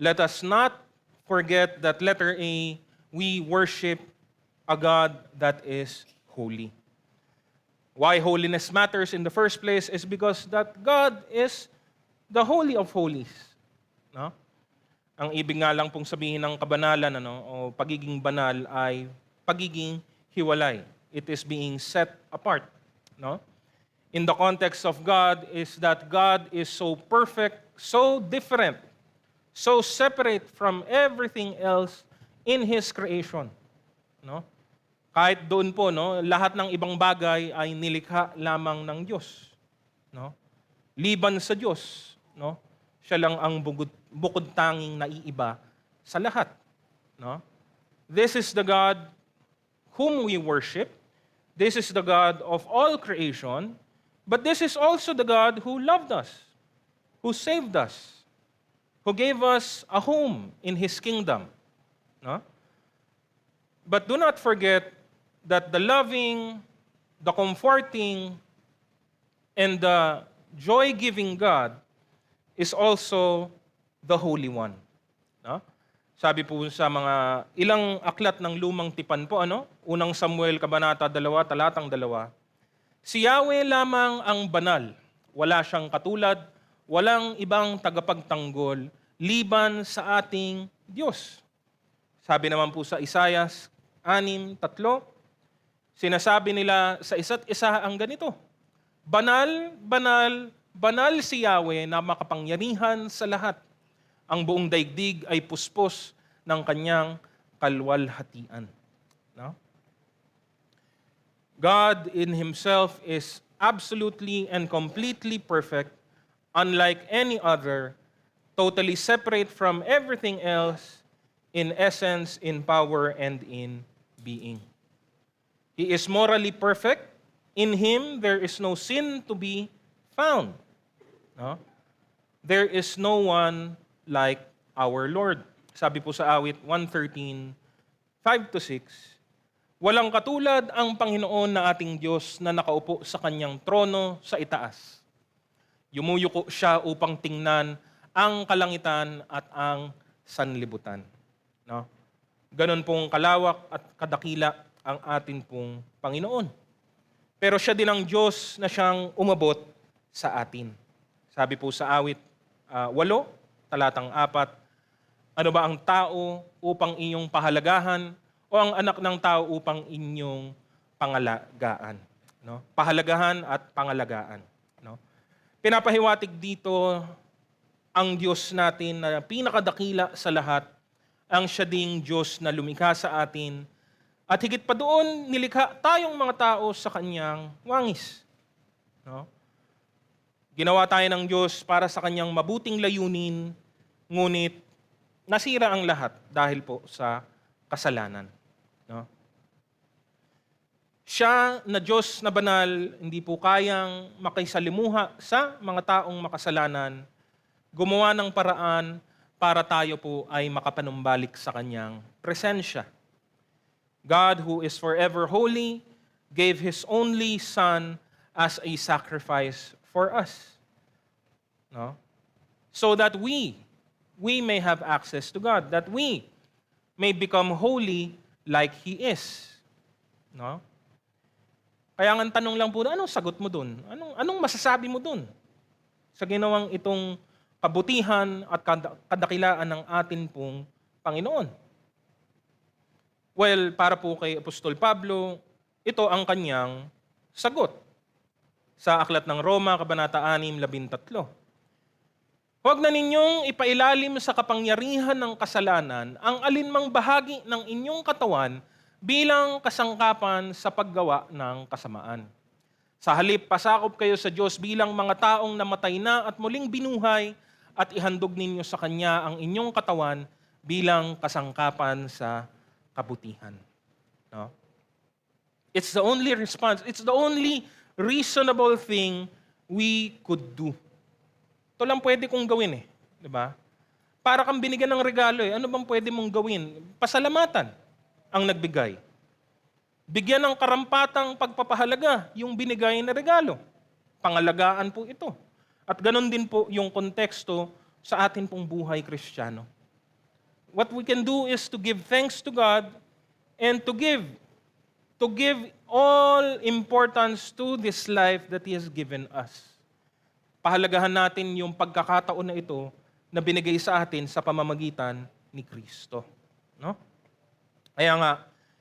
Speaker 1: Let us not forget that letter A, we worship a God that is holy. Why holiness matters in the first place is because that God is the Holy of Holies. No? Ang ibig nga lang pong sabihin ng kabanalan o pagiging banal ay pagiging hiwalay. It is being set apart. No? In the context of God is that God is so perfect, so different, so separate from everything else in His creation. No? Kahit doon po, lahat ng ibang bagay ay nilikha lamang ng Diyos. No? Liban sa Diyos, siya lang ang bukod tanging naiiba sa lahat. No? This is the God whom we worship. This is the God of all creation. But this is also the God who loved us, who saved us, who gave us a home in His kingdom. No? But do not forget that the loving, the comforting, and the joy-giving God is also the Holy One. No? Sabi po sa mga ilang aklat ng lumang tipan po, Unang Samuel, Kabanata 2, talatang 2, si Yahweh lamang ang banal, wala siyang katulad, walang ibang tagapagtanggol, liban sa ating Diyos. Sabi naman po sa Isaiah 6:3, sinasabi nila sa isa't isa ang ganito, banal, banal, banal si Yahweh na makapangyarihan sa lahat. Ang buong daigdig ay puspos ng kanyang kalwalhatian. No? God in Himself is absolutely and completely perfect, unlike any other, totally separate from everything else in essence, in power, and in being. He is morally perfect. In Him, there is no sin to be found. No? There is no one like our Lord. Sabi po sa awit 113, 5-6, walang katulad ang Panginoon na ating Diyos na nakaupo sa kanyang trono sa itaas. Yumuyuko siya upang tingnan ang kalangitan at ang sanlibutan. No? Ganon pong kalawak at kadakila ang atin pong Panginoon. Pero siya din ang Diyos na siyang umabot sa atin. Sabi po sa awit 8, talatang 4, ano ba ang tao upang inyong pahalagahan o ang anak ng tao upang inyong pangalagaan? No? Pahalagahan at pangalagaan. No? Pinapahiwatig dito ang Diyos natin na pinakadakila sa lahat, ang siya ding Diyos na lumikha sa atin, at higit pa doon, nilikha tayong mga tao sa kanyang wangis. No? Ginawa tayo ng Diyos para sa kanyang mabuting layunin, ngunit nasira ang lahat dahil po sa kasalanan. No? Siya na Diyos na banal, hindi po kayang makisalimuha sa mga taong makasalanan, gumawa ng paraan para tayo po ay makapanumbalik sa kanyang presensya. God, who is forever holy, gave His only Son as a sacrifice for us. No? So that we may have access to God, that we may become holy like He is. No? Kaya ang tanong lang po, anong sagot mo dun? Anong masasabi mo dun? Sa ginawang itong kabutihan at kadakilaan ng atin pong Panginoon. Well, para po kay Apostol Pablo, ito ang kanyang sagot. Sa Aklat ng Roma, Kabanata 6:13. Huwag na ninyong ipailalim sa kapangyarihan ng kasalanan ang alinmang bahagi ng inyong katawan bilang kasangkapan sa paggawa ng kasamaan. Sa halip, pasakop kayo sa Diyos bilang mga taong namatay na at muling binuhay at ihandog ninyo sa Kanya ang inyong katawan bilang kasangkapan sa kabutihan. No? It's the only response. It's the only reasonable thing we could do. Ito lang pwede kong gawin di ba? Para kang binigyan ng regalo Ano bang pwede mong gawin? Pasalamatan ang nagbigay. Bigyan ng karampatang pagpapahalaga yung binigay na regalo. Pangalagaan po ito. At ganon din po yung konteksto sa atin pong buhay Kristiyano. What we can do is to give thanks to God and to give all importance to this life that He has given us. Pahalagahan natin yung pagkakataon na ito na binigay sa atin sa pamamagitan ni Kristo. No? Kaya nga,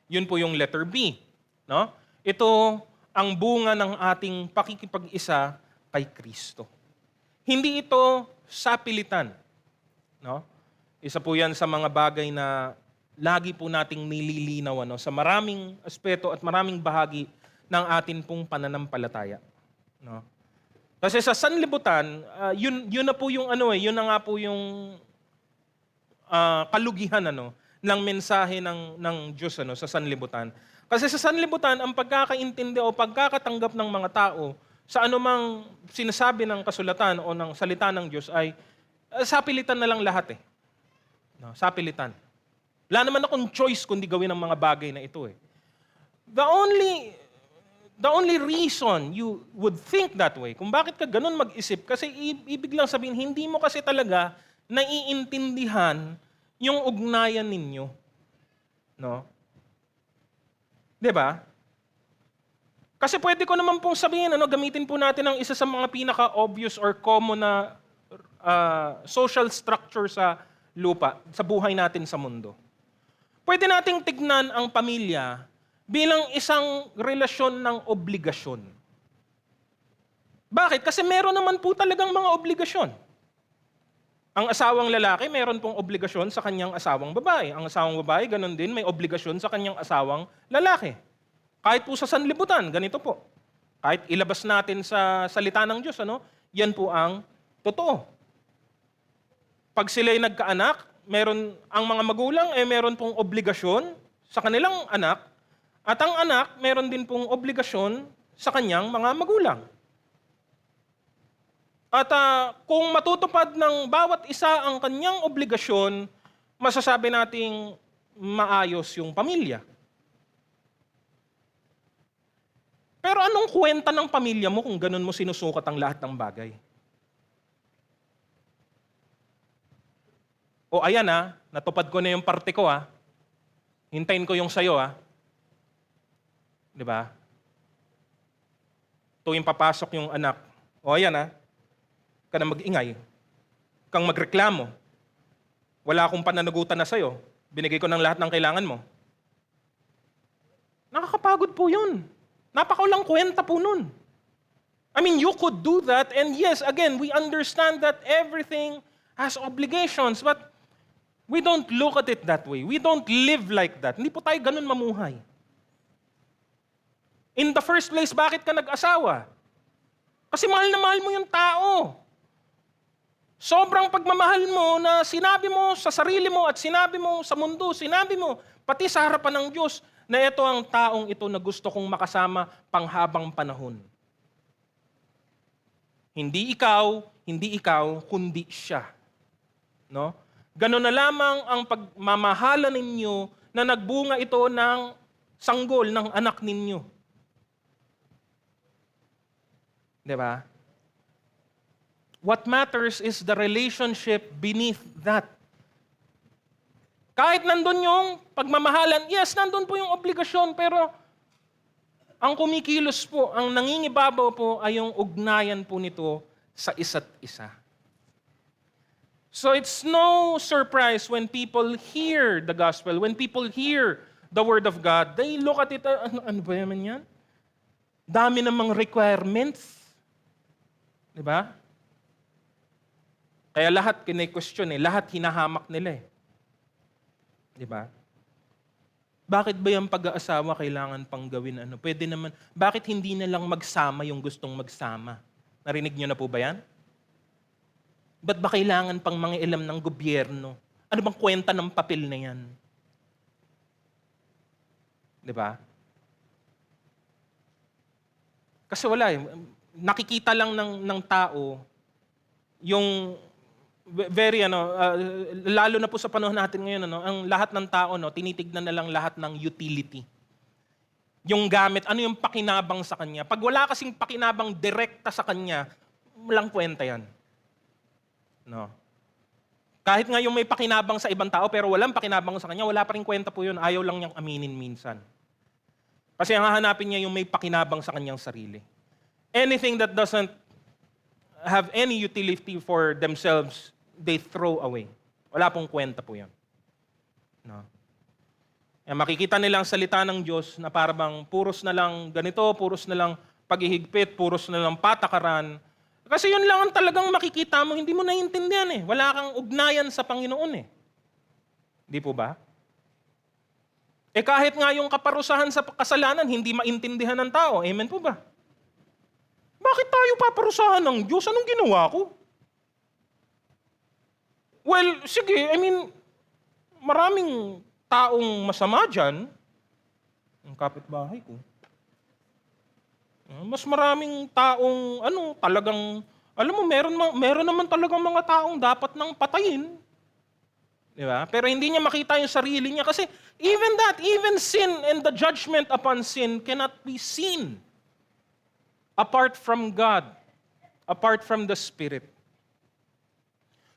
Speaker 1: yun po yung letter B. No? Ito ang bunga ng ating pakikipag-isa kay Kristo. Hindi ito sapilitan. No? Isa po yan sa mga bagay na lagi po nating nililinaw sa maraming aspeto at maraming bahagi ng atin pong pananampalataya. No? Kasi sa sanlibutan, yun na po yung yun na nga po yung kalugihan ng mensahe ng Diyos sa sanlibutan. Kasi sa sanlibutan, ang pagkakaintindi o pagkakatanggap ng mga tao sa anumang sinasabi ng kasulatan o ng salita ng Diyos ay sapilitan na lang lahat No, sapilitan. Wala naman akong choice kundi gawin ang mga bagay na ito The only reason you would think that way, kung bakit ka ganun mag-isip, kasi ibig lang sabihin, hindi mo kasi talaga naiintindihan yung ugnayan ninyo. No? 'Di ba? Kasi pwede ko naman pong sabihin, gamitin po natin ang isa sa mga pinaka-obvious or common na social structure sa lupa, sa buhay natin sa mundo. Pwede nating tignan ang pamilya bilang isang relasyon ng obligasyon. Bakit? Kasi meron naman po talagang mga obligasyon. Ang asawang lalaki, meron pong obligasyon sa kanyang asawang babae. Ang asawang babae, ganun din, may obligasyon sa kanyang asawang lalaki. Kahit po sa sanlibutan, ganito po. Kahit ilabas natin sa salita ng Diyos, yan po ang totoo. Pag sila'y nagkaanak, ang mga magulang meron pong obligasyon sa kanilang anak, at ang anak meron din pong obligasyon sa kanyang mga magulang. At kung matutupad ng bawat isa ang kanyang obligasyon, masasabi nating maayos yung pamilya. Pero anong kwenta ng pamilya mo kung ganun mo sinusukat ang lahat ng bagay? O ayan natupad ko na yung parte ko hintayin ko yung sayo 'Di ba? tuwing papasok yung anak, o ayan ka na mag-ingay, kang magreklamo, wala akong pananagutan na sa'yo, binigay ko ng lahat ng kailangan mo. Nakakapagod po yun. Napakaulang kwenta po nun. I mean, you could do that, and yes, again, we understand that everything has obligations, but we don't look at it that way. We don't live like that. Hindi po tayo ganun mamuhay. In the first place, bakit ka nag-asawa? Kasi mahal na mahal mo yung tao. Sobrang pagmamahal mo na sinabi mo sa sarili mo at sinabi mo sa mundo, sinabi mo pati sa harapan ng Diyos na ito ang taong ito na gusto kong makasama panghabang panahon. Hindi ikaw, kundi siya. No? Ganon na lamang ang pagmamahalan ninyo na nagbunga ito ng sanggol ng anak ninyo. Diba? What matters is the relationship beneath that. Kahit nandun yung pagmamahalan, yes, nandun po yung obligasyon, pero ang kumikilos po, ang nangingibabaw po ay yung ugnayan po nito sa isa't isa. So it's no surprise when people hear the gospel, when people hear the word of God, they look at it, ano ba naman yan? Dami namang requirements. Diba? Kaya lahat kine-question lahat hinahamak nila Diba? Bakit ba yung pag-aasawa kailangan pang gawin Pwede naman, bakit hindi na lang magsama yung gustong magsama? Narinig nyo na po ba yan? Ba't ba kailangan pang mangialam ng gobyerno? Ano bang kwenta ng papel na yan? Diba? Kasi wala nakikita lang ng tao yung very lalo na po sa panahon natin ngayon ang lahat ng tao tinitignan na lang lahat ng utility. Yung gamit, ano yung pakinabang sa kanya. Pag wala kasing pakinabang direkta sa kanya, walang kwenta yan. No. Kahit nga yung may pakinabang sa ibang tao pero walang pakinabang sa kanya, wala pa rin kwenta po yun. Ayaw lang niyang aminin minsan. Kasi ang hahanapin niya yung may pakinabang sa kanyang sarili. Anything that doesn't have any utility for themselves, they throw away. Wala pong kwenta po yan. No. Makikita nilang salita ng Diyos na parang puros na lang ganito, puros na lang paghihigpit, puros na lang patakaran. Kasi yun lang ang talagang makikita mo, hindi mo naiintindihan Wala kang ugnayan sa Panginoon Di po ba? Kahit nga yung kaparusahan sa kasalanan, hindi maintindihan ng tao. Amen po ba? Bakit tayo paparusahan ng Diyos? Anong ginawa ko? Well, sige, maraming taong masama dyan. Ang kapitbahay ko. Mas maraming taong, talagang, alam mo, meron naman talagang mga taong dapat nang patayin. Di ba? Pero hindi niya makita yung sarili niya kasi even sin and the judgment upon sin cannot be seen apart from God, apart from the Spirit.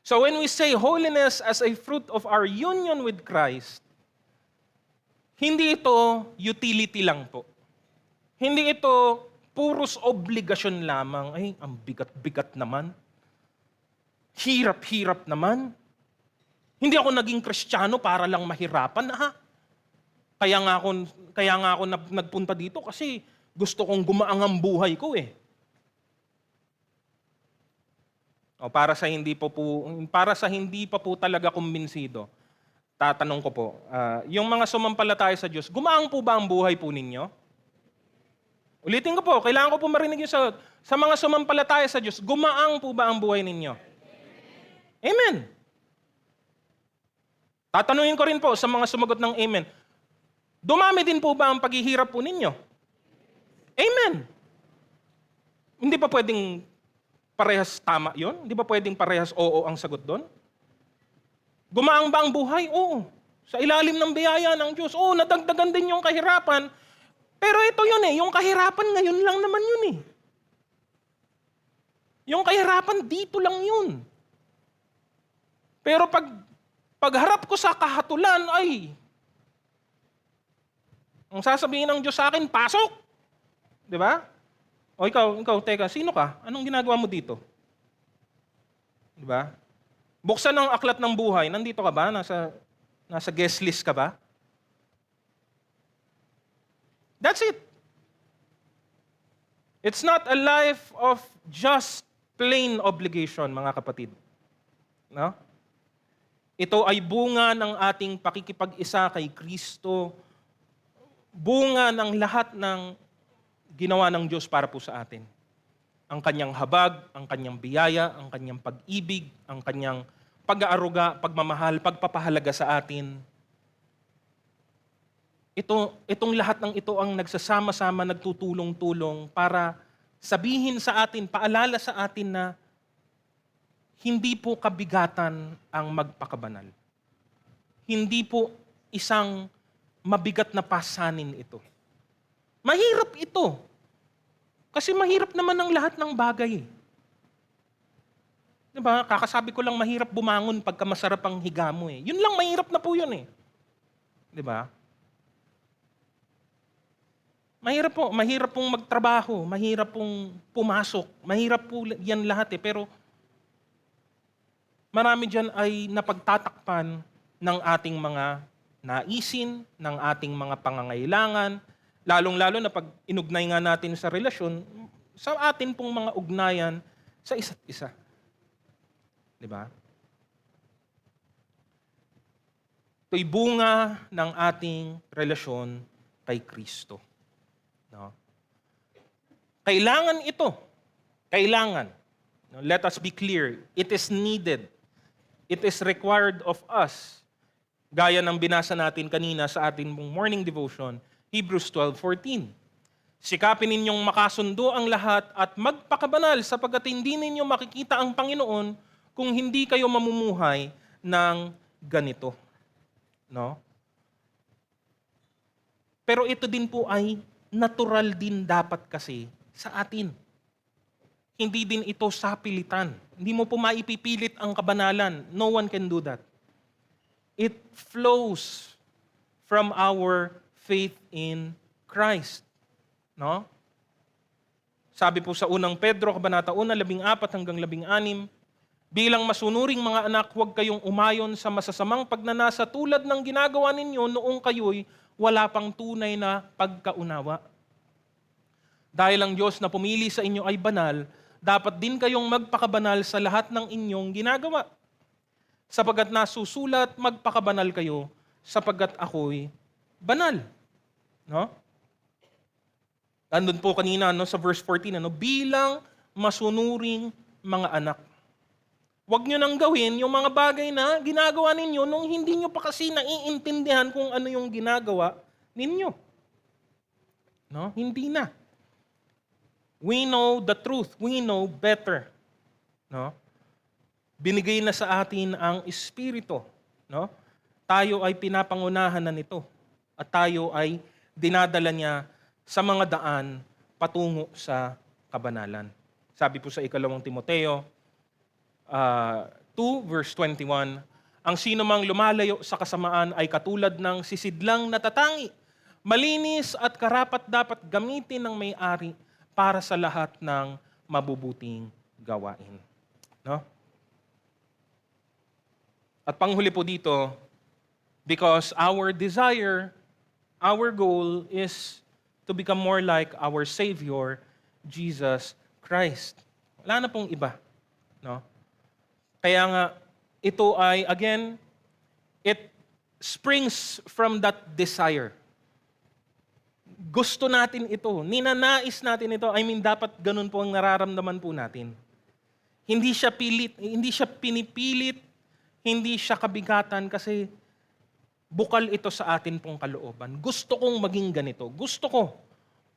Speaker 1: So when we say holiness as a fruit of our union with Christ, hindi ito utility lang po. Hindi ito puros obligasyon lamang. Ay, ang bigat-bigat naman. Hirap-hirap naman. Hindi ako naging Kristiyano para lang mahirapan. Kaya nga ako nagpunta dito kasi gusto kong gumaang ang buhay ko para sa hindi pa po talaga kumbinsido, tatanong ko po, yung mga sumampalataya sa Diyos, gumaang po ba ang buhay po ninyo? Ulitin ko po, kailangan ko po marinig yung sagot. Sa mga sumampalataya sa Diyos, gumaang po ba ang buhay ninyo? Amen. Tatanungin ko rin po sa mga sumagot ng amen, dumami din po ba ang paghihirap po ninyo? Amen. Hindi pa pwedeng parehas tama yon? Hindi ba pwedeng parehas oo ang sagot doon? Gumaang ba ang buhay? Oo. Sa ilalim ng biyaya ng Diyos. Oo, nadagdagan din yung kahirapan. Pero ito yun yung kahirapan ngayon lang naman yun Yung kahirapan dito lang yun. Pero pagharap ko sa kahatulan ay, ang sasabihin ng Diyos sa akin, pasok! Di ba? O ikaw, teka, sino ka? Anong ginagawa mo dito? Di ba? Buksan ang aklat ng buhay, nandito ka ba? Nasa guest list ka ba? That's it. It's not a life of just plain obligation, mga kapatid. No? Ito ay bunga ng ating pakikipag-isa kay Kristo, bunga ng lahat ng ginawa ng Diyos para po sa atin. Ang kanyang habag, ang kanyang biyaya, ang kanyang pag-ibig, ang kanyang pag-aaruga, pagmamahal, pagpapahalaga sa atin. Itong lahat ng ito ang nagsasama-sama, nagtutulong-tulong para sabihin sa atin, paalala sa atin na hindi po kabigatan ang magpakabanal. Hindi po isang mabigat na pasanin ito. Mahirap ito. Kasi mahirap naman ang lahat ng bagay. Diba? Kakasabi ko lang mahirap bumangon pagka masarap ang higa mo eh. Yun lang, mahirap na po yun eh. Diba? Mahirap pong magtrabaho, mahirap pong pumasok, mahirap po yan lahat eh. Pero marami dyan ay napagtatakpan ng ating mga naisin, ng ating mga pangangailangan, lalong-lalo na pag inugnay nga natin sa relasyon, sa atin pong mga ugnayan sa isa't isa. Di ba? Ito'y bunga ng ating relasyon kay Kristo. No? Kailangan ito. Kailangan. No? Let us be clear. It is needed. It is required of us. Gaya ng binasa natin kanina sa ating morning devotion, Hebrews 12:14. Sikapin ninyong makasundo ang lahat at magpakabanal sapagkat hindi ninyo makikita ang Panginoon kung hindi kayo mamumuhay ng ganito. No? Pero ito din po ay natural din dapat kasi sa atin. Hindi din ito sapilitan. Hindi mo po maipipilit ang kabanalan. No one can do that. It flows from our faith in Christ. No? Sabi po sa unang Pedro, Kabanata 1, 14-16, bilang masunuring mga anak, huwag kayong umayon sa masasamang pagnanasa tulad ng ginagawa ninyo noong kayo'y wala pang tunay na pagkaunawa. Dahil ang Diyos na pumili sa inyo ay banal, dapat din kayong magpakabanal sa lahat ng inyong ginagawa. Sapagkat nasusulat, magpakabanal kayo, sapagkat ako'y banal. No? Nandun po kanina sa verse 14, bilang masunuring mga anak. Huwag nyo nang gawin yung mga bagay na ginagawa ninyo nung hindi nyo pa kasi naiintindihan kung ano yung ginagawa ninyo. No? Hindi na. We know the truth. We know better. No? Binigay na sa atin ang Espiritu. No? Tayo ay pinapangunahan na nito. At tayo ay dinadala niya sa mga daan patungo sa kabanalan. Sabi po sa 2 Timoteo 2 verse 21, ang sino mang lumalayo sa kasamaan ay katulad ng sisidlang natatangi, malinis at karapat-dapat gamitin ng may-ari para sa lahat ng mabubuting gawain. No? At panghuli po dito, because our desire, our goal is to become more like our Savior, Jesus Christ. Wala na pong iba. No? Kaya nga, ito ay, again, it springs from that desire. Gusto natin ito. Ninanais natin ito. Dapat ganun po ang nararamdaman po natin. Hindi siya pilit, hindi siya pinipilit, hindi siya kabigatan kasi bukal ito sa atin pong kalooban. Gusto kong maging ganito. Gusto ko.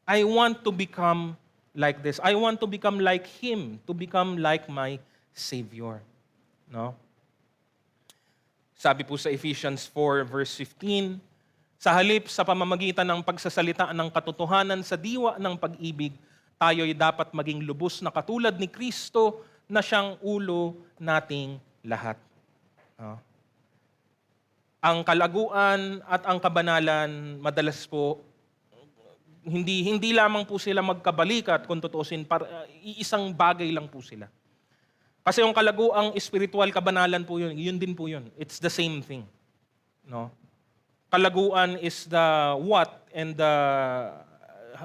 Speaker 1: I want to become like this. I want to become like Him, to become like my Savior. No? Sabi po sa Ephesians 4 verse 15, sa halip sa pamamagitan ng pagsasalita ng katotohanan sa diwa ng pag-ibig, tayo'y dapat maging lubos na katulad ni Kristo na siyang ulo nating lahat. No? Ang kalaguan at ang kabanalan, madalas po, hindi lamang po sila magkabalikat kung tutuusin, iisang bagay lang po sila. Kasi yung kalaguang spiritual kabanalan po yun din po yun. It's the same thing. No? Kalaguan is the what and the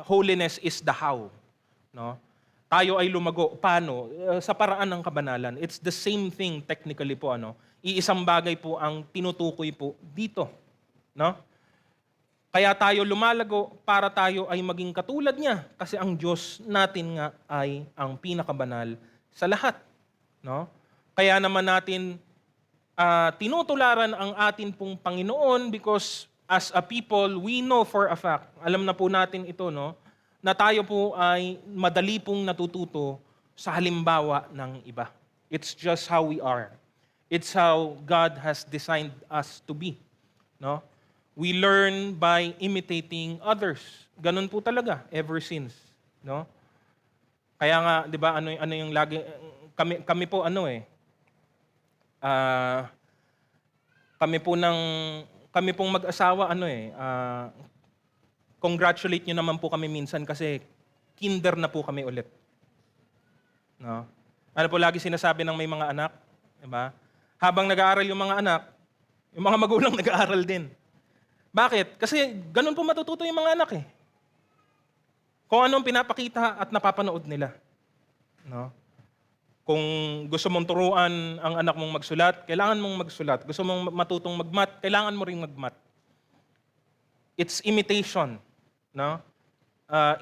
Speaker 1: holiness is the how. No? Tayo ay lumago. Paano? Sa paraan ng kabanalan. It's the same thing technically po. Iisang bagay po ang tinutukoy po dito. No? Kaya tayo lumalago para tayo ay maging katulad niya. Kasi ang Diyos natin nga ay ang pinakabanal sa lahat. No? Kaya naman natin tinutularan ang atin pong Panginoon because as a people, we know for a fact, alam na po natin ito, no, na tayo po ay madali pong natututo sa halimbawa ng iba. It's just how we are. It's how God has designed us to be. No? We learn by imitating others. Ganun po talaga ever since, no? Kaya nga, 'di ba, ano yung lagi kami po kami pong mag-asawa congratulate niyo naman po kami minsan kasi kinder na po kami ulit. No? Ano po lagi sinasabi ng may mga anak, 'di ba? Habang nag-aaral yung mga anak, yung mga magulang nag-aaral din. Bakit? Kasi ganun po matututo yung mga anak eh. Kung anong pinapakita at napapanood nila. No? Kung gusto mong turuan ang anak mong magsulat, kailangan mong magsulat. Gusto mong matutong mag-math, kailangan mo ring mag-math. It's imitation, no?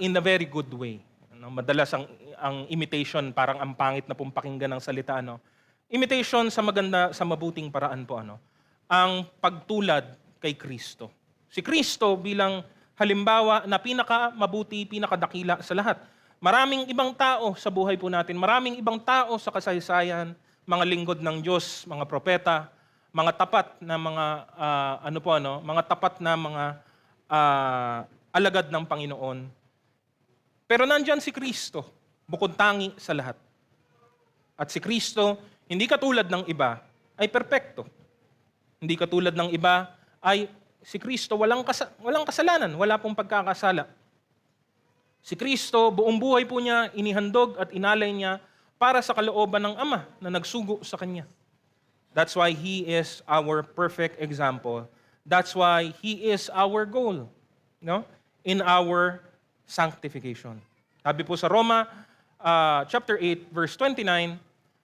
Speaker 1: In a very good way. No? Madalas ang imitation parang ang pangit na pong pakinggan ng salita, no? Imitation sa maganda, sa mabuting paraan po, ang pagtulad kay Kristo. Si Kristo bilang halimbawa na pinakamabuti, pinakadakila sa lahat. Maraming ibang tao sa buhay po natin, maraming ibang tao sa kasaysayan, mga lingkod ng Diyos, mga propeta, mga tapat na mga tapat na mga alagad ng Panginoon. Pero nandyan si Kristo, bukod tangi sa lahat. At si Kristo, hindi katulad ng iba, ay perpekto. Hindi katulad ng iba, ay si Kristo walang kasalanan, wala pong pagkakasala. Si Kristo, buong buhay po niya, inihandog at inalay niya para sa kalooban ng Ama na nagsugo sa Kanya. That's why He is our perfect example. That's why He is our goal, no? In our sanctification. Sabi po sa Roma, chapter 8, verse 29,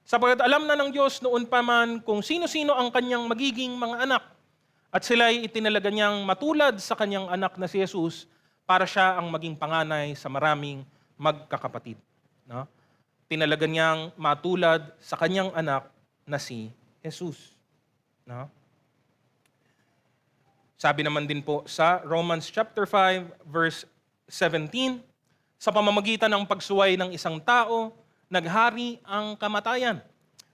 Speaker 1: sapagkat alam na ng Diyos noon pa man kung sino-sino ang Kanyang magiging mga anak, at sila'y itinalaga niyang matulad sa Kanyang anak na si Jesus para siya ang maging panganay sa maraming magkakapatid. No? Tinalaga niyang matulad sa Kanyang anak na si Jesus. No? Sabi naman din po sa Romans chapter 5, verse 17, sa pamamagitan ng pagsuway ng isang tao, naghari ang kamatayan.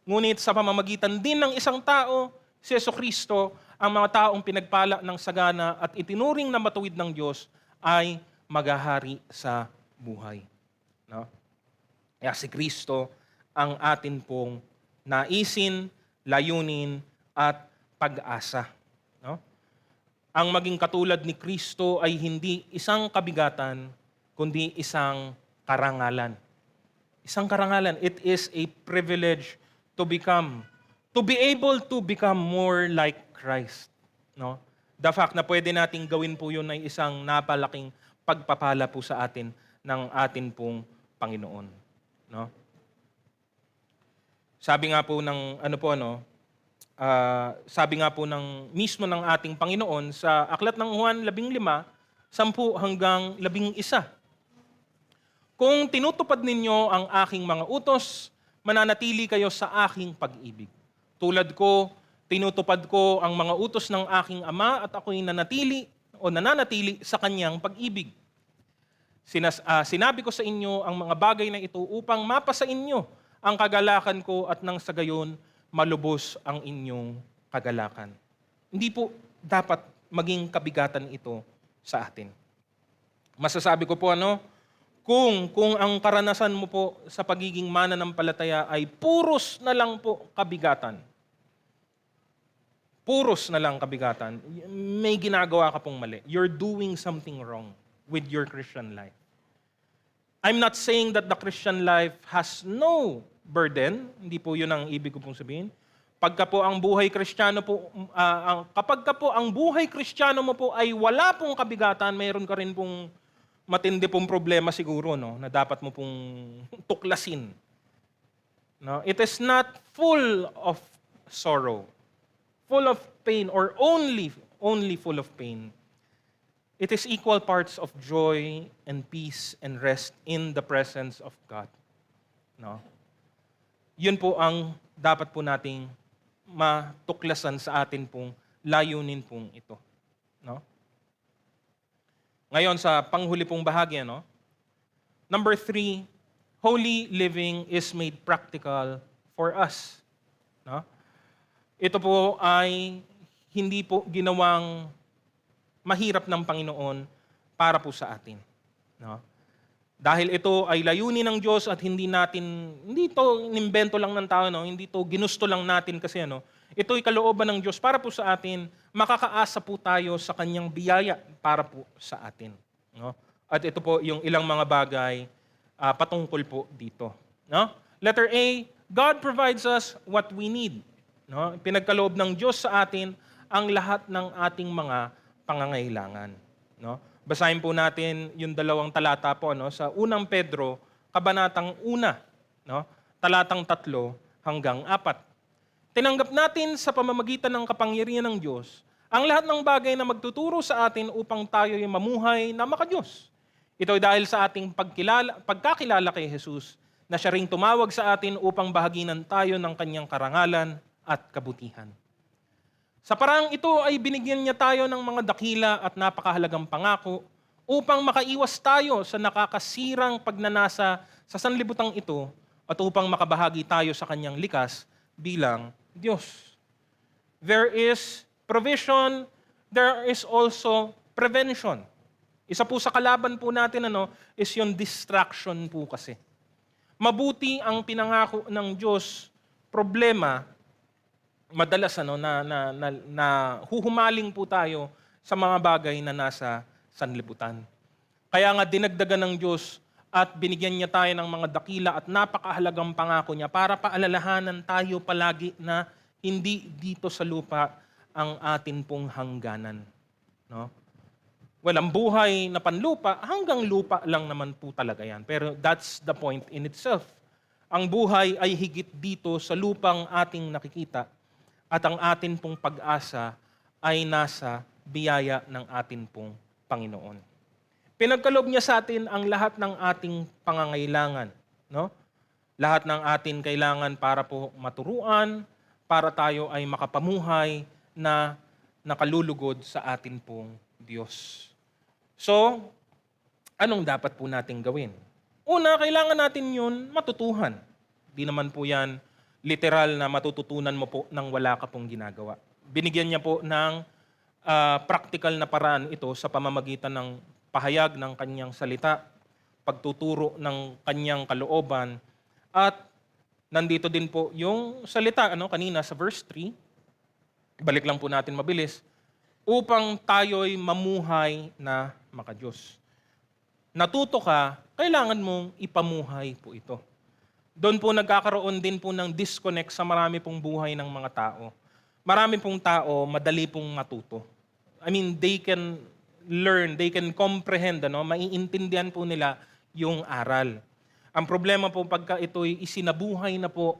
Speaker 1: Ngunit sa pamamagitan din ng isang tao, si Jesucristo, ang mga taong pinagpala ng sagana at itinuring na matuwid ng Diyos ay maghahari sa buhay. No? Kaya si Kristo ang atin pong naisin, layunin at pag-asa. No? Ang maging katulad ni Kristo ay hindi isang kabigatan, kundi isang karangalan. Isang karangalan. It is a privilege to be able to become more like Christ. No? The fact na pwede nating gawin po yun ay isang napalaking pagpapala po sa atin ng atin pong Panginoon. No? Sabi nga po ng mismo ng ating Panginoon sa aklat ng Juan 15, 10 hanggang 11. Kung tinutupad ninyo ang aking mga utos, mananatili kayo sa aking pag-ibig. Tulad ko, tinutupad ko ang mga utos ng aking Ama at ako'y nananatili sa kanyang pag-ibig. Sinabi ko sa inyo ang mga bagay na ito upang mapasa inyo ang kagalakan ko at nang sa gayon malubos ang inyong kagalakan. Hindi po dapat maging kabigatan ito sa atin. Masasabi ko po kung ang karanasan mo po sa pagiging mananampalataya ay puros na lang po kabigatan, may ginagawa ka pong mali. You're doing something wrong. with your Christian life. I'm not saying that the Christian life has no burden. Hindi po yun ang ibig ko pong sabihin. Kapag po ang buhay Kristiyano mo po ay wala pong kabigatan, mayroon ka rin pong matindi pong problema siguro, no, na dapat mo pong tuklasin. No? It is not full of sorrow, full of pain, or only full of pain. It is equal parts of joy and peace and rest in the presence of God. No? Yun po ang dapat po nating matuklasan sa atin pong layunin pong ito. No? Ngayon sa panghuli pong bahagi, no? Number 3, holy living is made practical for us. No? Ito po ay hindi po ginawang mahirap ng Panginoon para po sa atin. No? Dahil ito ay layunin ng Diyos at hindi ito inimbento lang ng tao, no? Hindi ito ginusto lang natin kasi ito ay kalooban ng Diyos para po sa atin, makakaasa po tayo sa kanyang biyaya para po sa atin. No? At ito po yung ilang mga bagay patungkol po dito. No? Letter A, God provides us what we need. No? Pinagkaloob ng Diyos sa atin ang lahat ng ating mga pangangailangan. No? Basahin po natin yung 2 talata po sa 1 Pedro, kabanatang 1, no? Talatang 3 hanggang 4. Tinanggap natin sa pamamagitan ng kapangyarihan ng Diyos ang lahat ng bagay na magtuturo sa atin upang tayo ay mamuhay na makadiyos. Ito ay dahil sa ating pagkakilala kay Jesus na siya ring tumawag sa atin upang bahaginan tayo ng kanyang karangalan at kabutihan. Sa paraang ito ay binigyan niya tayo ng mga dakila at napakahalagang pangako upang makaiwas tayo sa nakakasirang pagnanasa sa sanlibutang ito at upang makabahagi tayo sa kanyang likas bilang Diyos. There is provision, there is also prevention. Isa po sa kalaban po natin is yung distraction po kasi. Mabuti ang pinangako ng Diyos, problema madalas na huhumaling po tayo sa mga bagay na nasa sanlibutan. Kaya nga dinagdagan ng Diyos at binigyan niya tayo ng mga dakila at napakahalagang pangako niya para paalalahanan tayo palagi na hindi dito sa lupa ang atin pong hangganan. No? Well, ang buhay na panlupa, hanggang lupa lang naman po talaga yan. Pero that's the point in itself. Ang buhay ay higit dito sa lupang ating nakikita at ang atin pong pag-asa ay nasa biyaya ng atin pong Panginoon. Pinagkaloob niya sa atin ang lahat ng ating pangangailangan. No? Lahat ng atin kailangan para po maturuan, para tayo ay makapamuhay na nakalulugod sa atin pong Diyos. So, anong dapat po natin gawin? Una, kailangan natin yun matutuhan. Di naman po yan literal na matututunan mo po nang wala ka pong ginagawa. Binigyan niya po ng practical na paraan ito sa pamamagitan ng pahayag ng kanyang salita, pagtuturo ng kanyang kalooban, at nandito din po yung salita kanina sa verse 3, balik lang po natin mabilis, upang tayo'y mamuhay na makadiyos. Natuto ka, kailangan mong ipamuhay po ito. Doon po nagkakaroon din po ng disconnect sa marami pong buhay ng mga tao. Marami pong tao, madali pong matuto. I mean, they can learn, they can comprehend, maiintindihan po nila yung aral. Ang problema po pagka ito'y isinabuhay na po,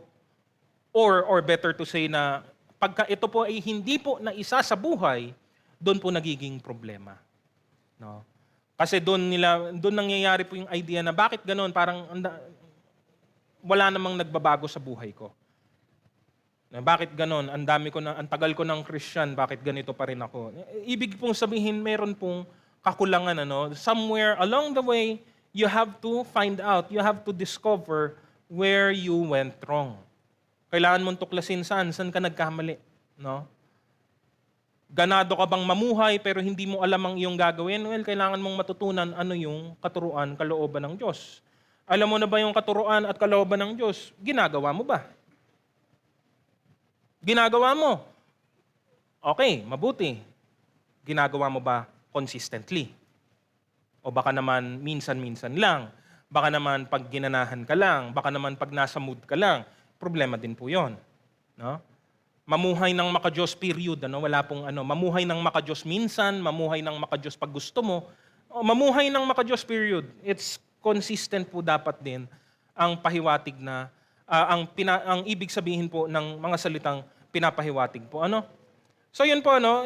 Speaker 1: or better to say na pagka ito po ay hindi po na isa sa buhay, doon po nagiging problema. No? Kasi doon nangyayari po yung idea na bakit ganoon, parang wala namang nagbabago sa buhay ko. Na bakit ganon? Ang tagal ko ng Christian, bakit ganito pa rin ako? Ibig pong sabihin, meron pong kakulangan. Somewhere along the way, you have to find out, you have to discover where you went wrong. Kailangan mong tuklasin saan ka nagkamali. No? Ganado ka bang mamuhay pero hindi mo alam ang iyong gagawin? Well, kailangan mong matutunan ano yung katuruan, kalooban ng Diyos. Alam mo na ba yung katuruan at kalooban ng Diyos? Ginagawa mo ba? Ginagawa mo. Okay, mabuti. Ginagawa mo ba consistently? O baka naman minsan-minsan lang. Baka naman pag ginanahan ka lang. Baka naman pag nasa mood ka lang. Problema din po yon, no? Mamuhay ng maka-Diyos period, ano? Wala pong ano. Mamuhay ng maka-Diyos minsan, mamuhay ng maka-Diyos pag gusto mo. O mamuhay ng maka-Diyos period. It's consistent po dapat din ang pahiwatig na ang ibig sabihin po ng mga salitang pinapahiwatig po, ano? So yun po, ano,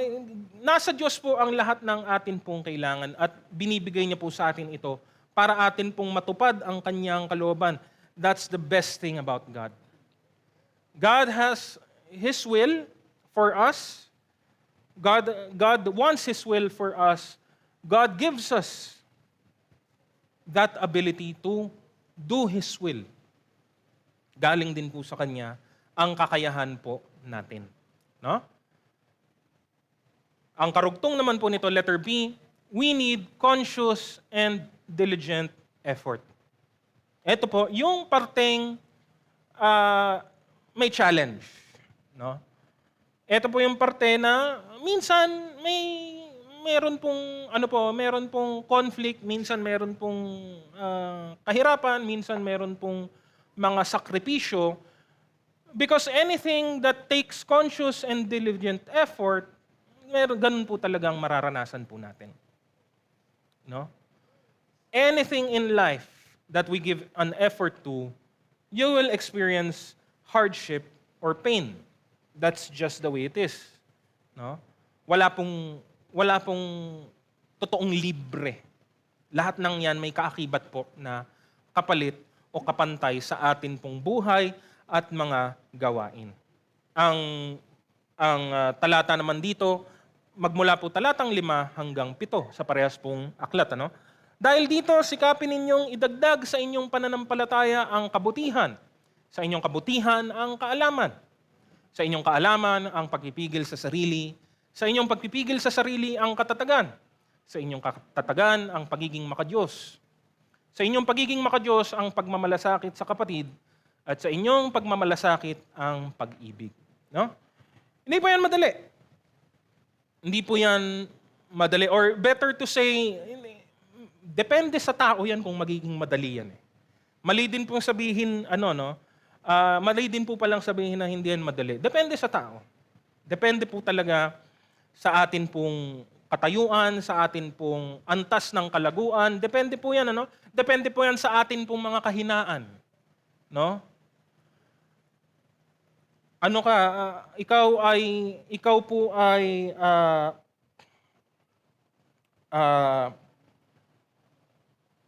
Speaker 1: nasa Diyos po ang lahat ng atin pong kailangan at binibigay niya po sa atin ito para atin pong matupad ang kanyang kalooban. That's the best thing about God. God has His will for us. God wants His will for us. God gives us that ability to do His will. Galing din po sa Kanya ang kakayahan po natin. No? Ang karugtong naman po nito, letter B, we need conscious and diligent effort. Ito po, yung parteng may challenge. No? Ito po yung parte na minsan meron pong conflict, minsan meron pong kahirapan, minsan meron pong mga sakripisyo. Because anything that takes conscious and diligent effort, ganun po talagang mararanasan po natin. No? Anything in life that we give an effort to, you will experience hardship or pain. That's just the way it is. No? Wala pong totoong libre. Lahat ng yan may kaakibat po na kapalit o kapantay sa atin pong buhay at mga gawain. Ang talata naman dito, magmula po talatang 5 hanggang 7 sa parehas pong aklat. Ano? Dahil dito, sikapin ninyong idagdag sa inyong pananampalataya ang kabutihan. Sa inyong kabutihan ang kaalaman. Sa inyong kaalaman ang pagpipigil sa sarili. Sa inyong pagpipigil sa sarili ang katatagan. Sa inyong katatagan ang pagiging makadiyos. Sa inyong pagiging makadiyos ang pagmamalasakit sa kapatid. At sa inyong pagmamalasakit ang pag-ibig. No? Hindi po yan madali. Hindi po yan madali. Or better to say, depende sa tao yan kung magiging madali yan. Mali din pong sabihin, mali din po palang sabihin na hindi yan madali. Depende sa tao. Depende po talaga sa atin pong katayuan, sa atin pong antas ng kalaguan. Depende po yan, ano? Depende po yan sa atin pong mga kahinaan. No? Ikaw po ay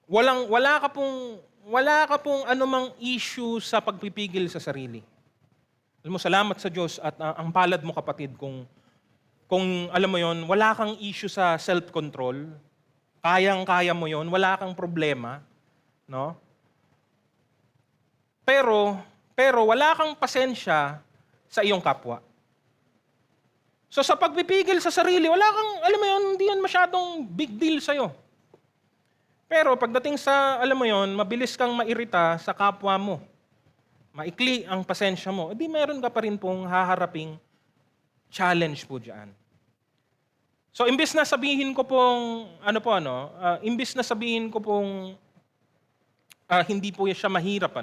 Speaker 1: wala ka pong anumang issue sa pagpipigil sa sarili. Alam mo, salamat sa Diyos at ang palad mo, kapatid, kung alam mo yon, wala kang issue sa self-control, kayang-kaya mo yon, wala kang problema, no? Pero wala kang pasensya sa iyong kapwa. So sa pagpipigil sa sarili, wala kang, alam mo yun, hindi yan masyadong big deal sa'yo. Pero pagdating sa, alam mo yun, mabilis kang mairita sa kapwa mo, maikli ang pasensya mo, edi meron ka pa rin pong haharaping challenge po dyan. So imbis na sabihin ko pong, hindi po siya mahirap,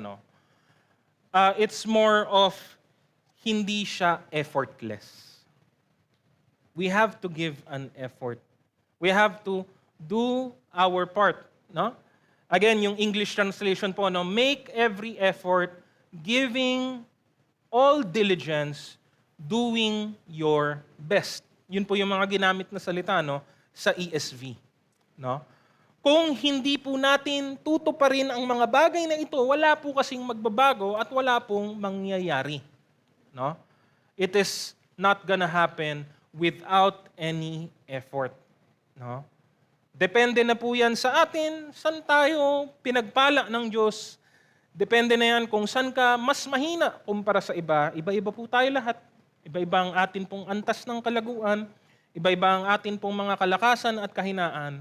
Speaker 1: it's more of hindi siya effortless. We have to give an effort. We have to do our part, no? Again, yung English translation po, make every effort, giving all diligence, doing your best. Yun po yung mga ginamit na salita, sa ESV, no? Kung hindi po natin tutuparin ang mga bagay na ito, wala po kasing magbabago at wala pong mangyayari. No? It is not gonna happen without any effort. No? Depende na po yan sa atin, saan tayo pinagpala ng Diyos. Depende na yan kung saan ka mas mahina kumpara sa iba. Iba-iba po tayo lahat. Iba-iba ang atin pong antas ng kalaguan. Iba-iba ang atin pong mga kalakasan at kahinaan.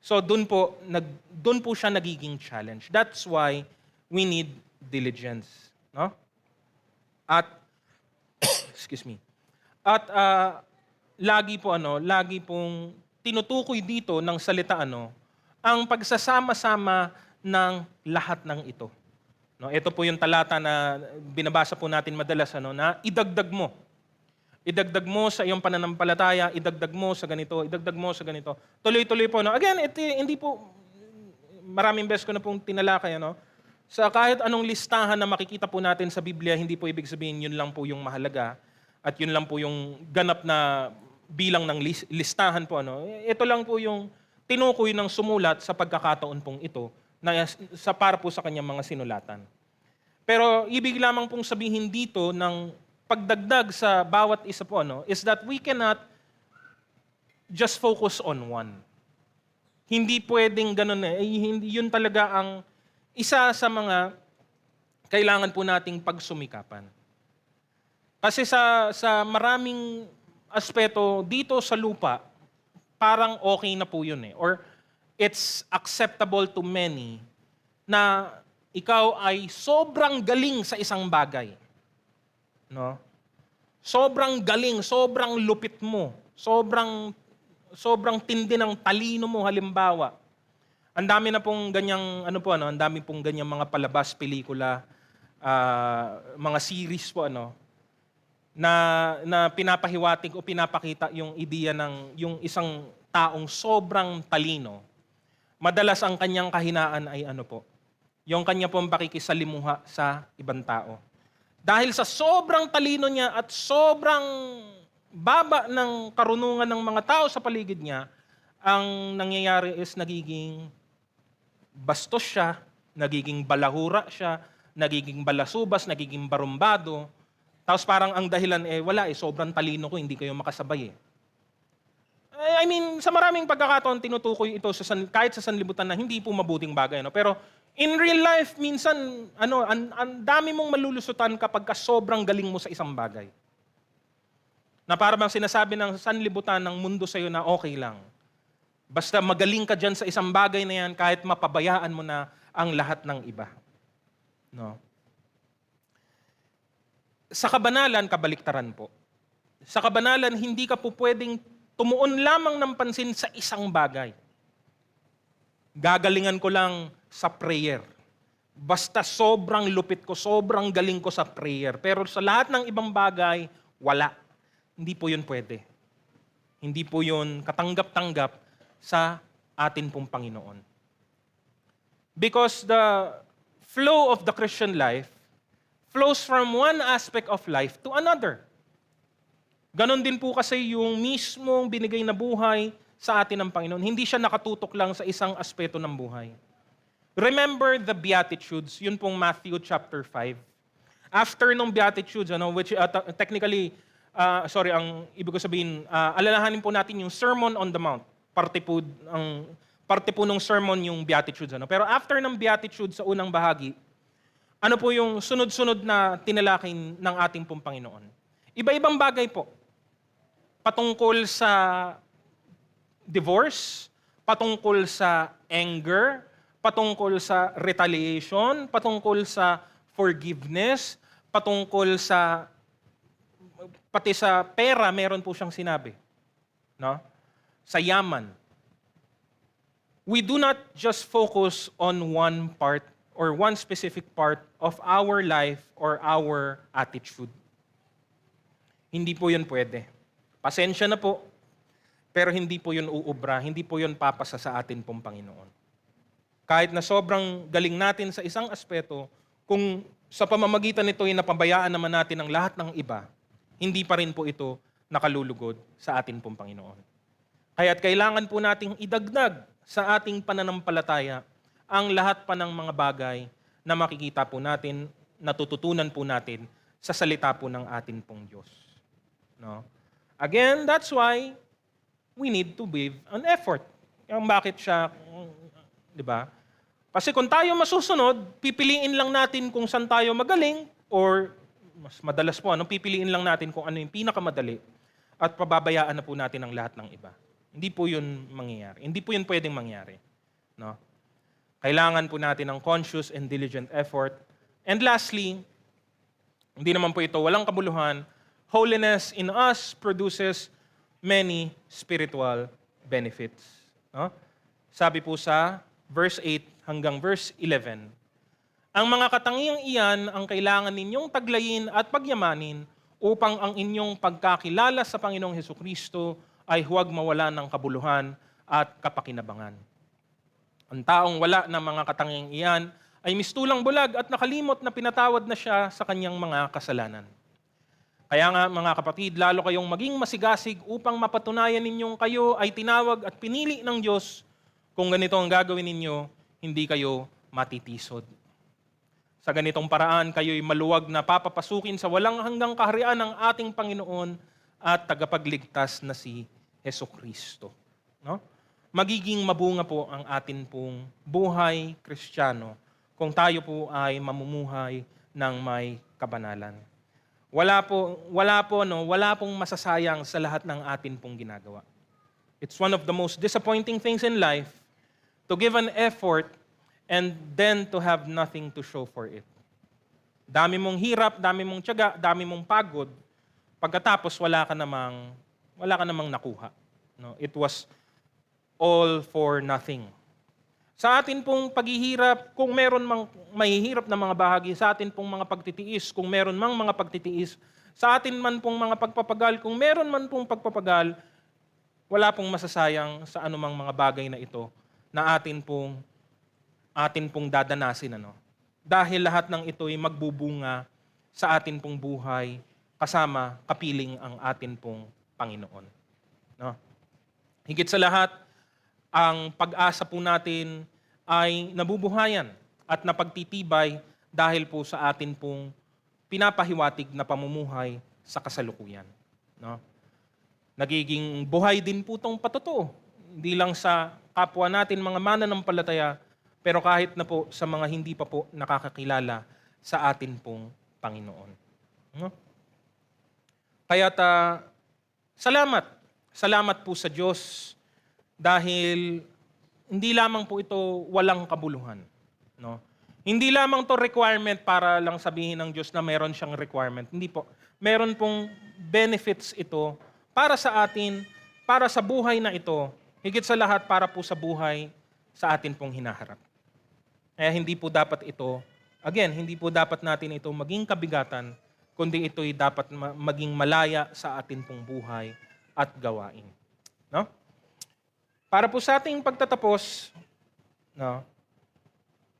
Speaker 1: So doon po siya nagiging challenge. That's why we need diligence. No? At excuse me. At lagi pong tinutukoy dito ng salita ang pagsasama-sama ng lahat ng ito. No, ito po yung talata na binabasa po natin madalas, na idagdag mo. Idagdag mo sa iyong pananampalataya, idagdag mo sa ganito, idagdag mo sa ganito. Tuloy-tuloy po. No? Again, hindi po, maraming beses ko na pong tinalakay, sa kahit anong listahan na makikita po natin sa Biblia, hindi po ibig sabihin yun lang po yung mahalaga at yun lang po yung ganap na bilang ng listahan po. Ito lang po yung tinukoy ng sumulat sa pagkakataon pong ito na sa para po sa kanyang mga sinulatan. Pero ibig lamang pong sabihin dito ng pagdagdag sa bawat isa po is that we cannot just focus on one. Hindi pwedeng ganun hindi yun talaga ang isa sa mga kailangan po nating pagsumikapan. Kasi sa maraming aspeto dito sa lupa, parang okay na po yun or it's acceptable to many na ikaw ay sobrang galing sa isang bagay. No? Sobrang galing, sobrang lupit mo, sobrang tindi ng talino mo halimbawa. Ang dami na pong ganyang ang dami pong ganyang mga palabas, pelikula, mga series po na pinapahiwatig o pinapakita yung ideya ng yung isang taong sobrang talino. Madalas ang kanyang kahinaan ay yung kanya pong pakikisalimuha sa ibang tao. Dahil sa sobrang talino niya at sobrang baba ng karunungan ng mga tao sa paligid niya, ang nangyayari is nagiging bastos siya, nagiging balahura siya, nagiging balasubas, nagiging barumbado. Tapos parang ang dahilan sobrang talino ko, hindi kayo makasabay I mean, sa maraming pagkakataon tinutukoy ito kahit sa sanlibutan na hindi po mabuting bagay. Pero in real life, minsan, ang dami mong malulusutan kapag sobrang galing mo sa isang bagay. Na parang sinasabi ng sanlibutan ng mundo sa'yo na okay lang. Basta magaling ka dyan sa isang bagay na yan, kahit mapabayaan mo na ang lahat ng iba. No? Sa kabanalan, kabaliktaran po. Sa kabanalan, hindi ka po pwedeng tumuon lamang ng pansin sa isang bagay. Gagalingan ko lang sa prayer. Basta sobrang lupit ko, sobrang galing ko sa prayer. Pero sa lahat ng ibang bagay, wala. Hindi po yun pwede. Hindi po yun katanggap-tanggap sa atin pong Panginoon. Because the flow of the Christian life flows from one aspect of life to another. Ganon din po kasi yung mismong binigay na buhay sa atin ng Panginoon. Hindi siya nakatutok lang sa isang aspeto ng buhay. Remember the Beatitudes, yun pong Matthew chapter 5. After nung Beatitudes, which technically, ang ibig ko sabihin, alalahanin po natin yung Sermon on the Mount. Parte po ng sermon yung Beatitudes. Pero after ng Beatitudes sa unang bahagi, ano po yung sunod-sunod na tinalakay ng ating pong Panginoon? Iba-ibang bagay po. Patungkol sa divorce, patungkol sa anger, patungkol sa retaliation, patungkol sa forgiveness, patungkol sa pati sa pera, meron po siyang sinabi. No? Sa yaman. We do not just focus on one part or one specific part of our life or our attitude. Hindi po yun pwede. Pasensya na po, pero hindi po yun uubra, hindi po yun papasa sa atin pong Panginoon. Kahit na sobrang galing natin sa isang aspeto, kung sa pamamagitan nito ay napabayaan naman natin ang lahat ng iba, hindi pa rin po ito nakalulugod sa atin pong Panginoon. Kaya't kailangan po nating idagdag sa ating pananampalataya ang lahat pa ng mga bagay na makikita po natin, natututunan po natin sa salita po ng atin pong Diyos. No? Again, that's why we need to give an effort. Yung bakit siya, di ba? Kasi kung tayo masusunod, pipiliin lang natin kung saan tayo magaling or mas madalas po, pipiliin lang natin kung ano yung pinakamadali at pababayaan na po natin ang lahat ng iba. Hindi po yun mangyayari. Hindi po yun pwedeng mangyari. No? Kailangan po natin ng conscious and diligent effort. And lastly, hindi naman po ito walang kabuluhan, holiness in us produces many spiritual benefits. No? Sabi po sa verse 8 hanggang verse 11, ang mga katangiang iyan ang kailangan ninyong taglayin at pagyamanin upang ang inyong pagkakilala sa Panginoong Hesukristo ay huwag mawala ng kabuluhan at kapakinabangan. Ang taong wala ng mga katangiang iyan ay mistulang bulag at nakalimot na pinatawad na siya sa kanyang mga kasalanan. Kaya nga mga kapatid, lalo kayong maging masigasig upang mapatunayan ninyong kayo ay tinawag at pinili ng Diyos. Kung ganito ang gagawin ninyo, hindi kayo matitisod. Sa ganitong paraan, kayo'y maluwag na papapasukin sa walang hanggang kaharian ng ating Panginoon at tagapagligtas na si Hesukristo. No? Magiging mabunga po ang atin pong buhay Kristiyano kung tayo po ay mamumuhay ng may kabanalan. Wala pong masasayang sa lahat ng atin pong ginagawa. It's one of the most disappointing things in life to give an effort and then to have nothing to show for it. Dami mong hirap, dami mong tiyaga, dami mong pagod, pagkatapos wala ka namang nakuha. No? It was all for nothing. Sa atin pong paghihirap, kung meron mang mahihirap na mga bahagi, sa atin pong mga pagtitiis, kung meron mang mga pagtitiis, sa atin man pong mga pagpapagal, kung meron man pong pagpapagal, wala pong masasayang sa anumang mga bagay na ito na atin pong dadanasin. Dahil lahat ng ito ay magbubunga sa atin pong buhay kasama kapiling ang atin pong Panginoon. No? Higit sa lahat, ang pag-asa po natin ay nabubuhayan at napagtitibay dahil po sa atin pong pinapahiwatig na pamumuhay sa kasalukuyan. No? Nagiging buhay din po itong patotoo. Hindi lang sa kapwa natin mga mananampalataya, pero kahit na po sa mga hindi pa po nakakakilala sa atin pong Panginoon. No? Kaya't salamat. Salamat po sa Diyos dahil hindi lamang po ito walang kabuluhan. No? Hindi lamang to requirement para lang sabihin ng Diyos na meron siyang requirement. Hindi po. Meron pong benefits ito para sa atin, para sa buhay na ito, higit sa lahat para po sa buhay sa atin pong hinaharap. Kaya hindi po dapat natin ito maging kabigatan, kundi ito'y dapat maging malaya sa atin pong buhay at gawain. No? Para po sa ating pagtatapos, no,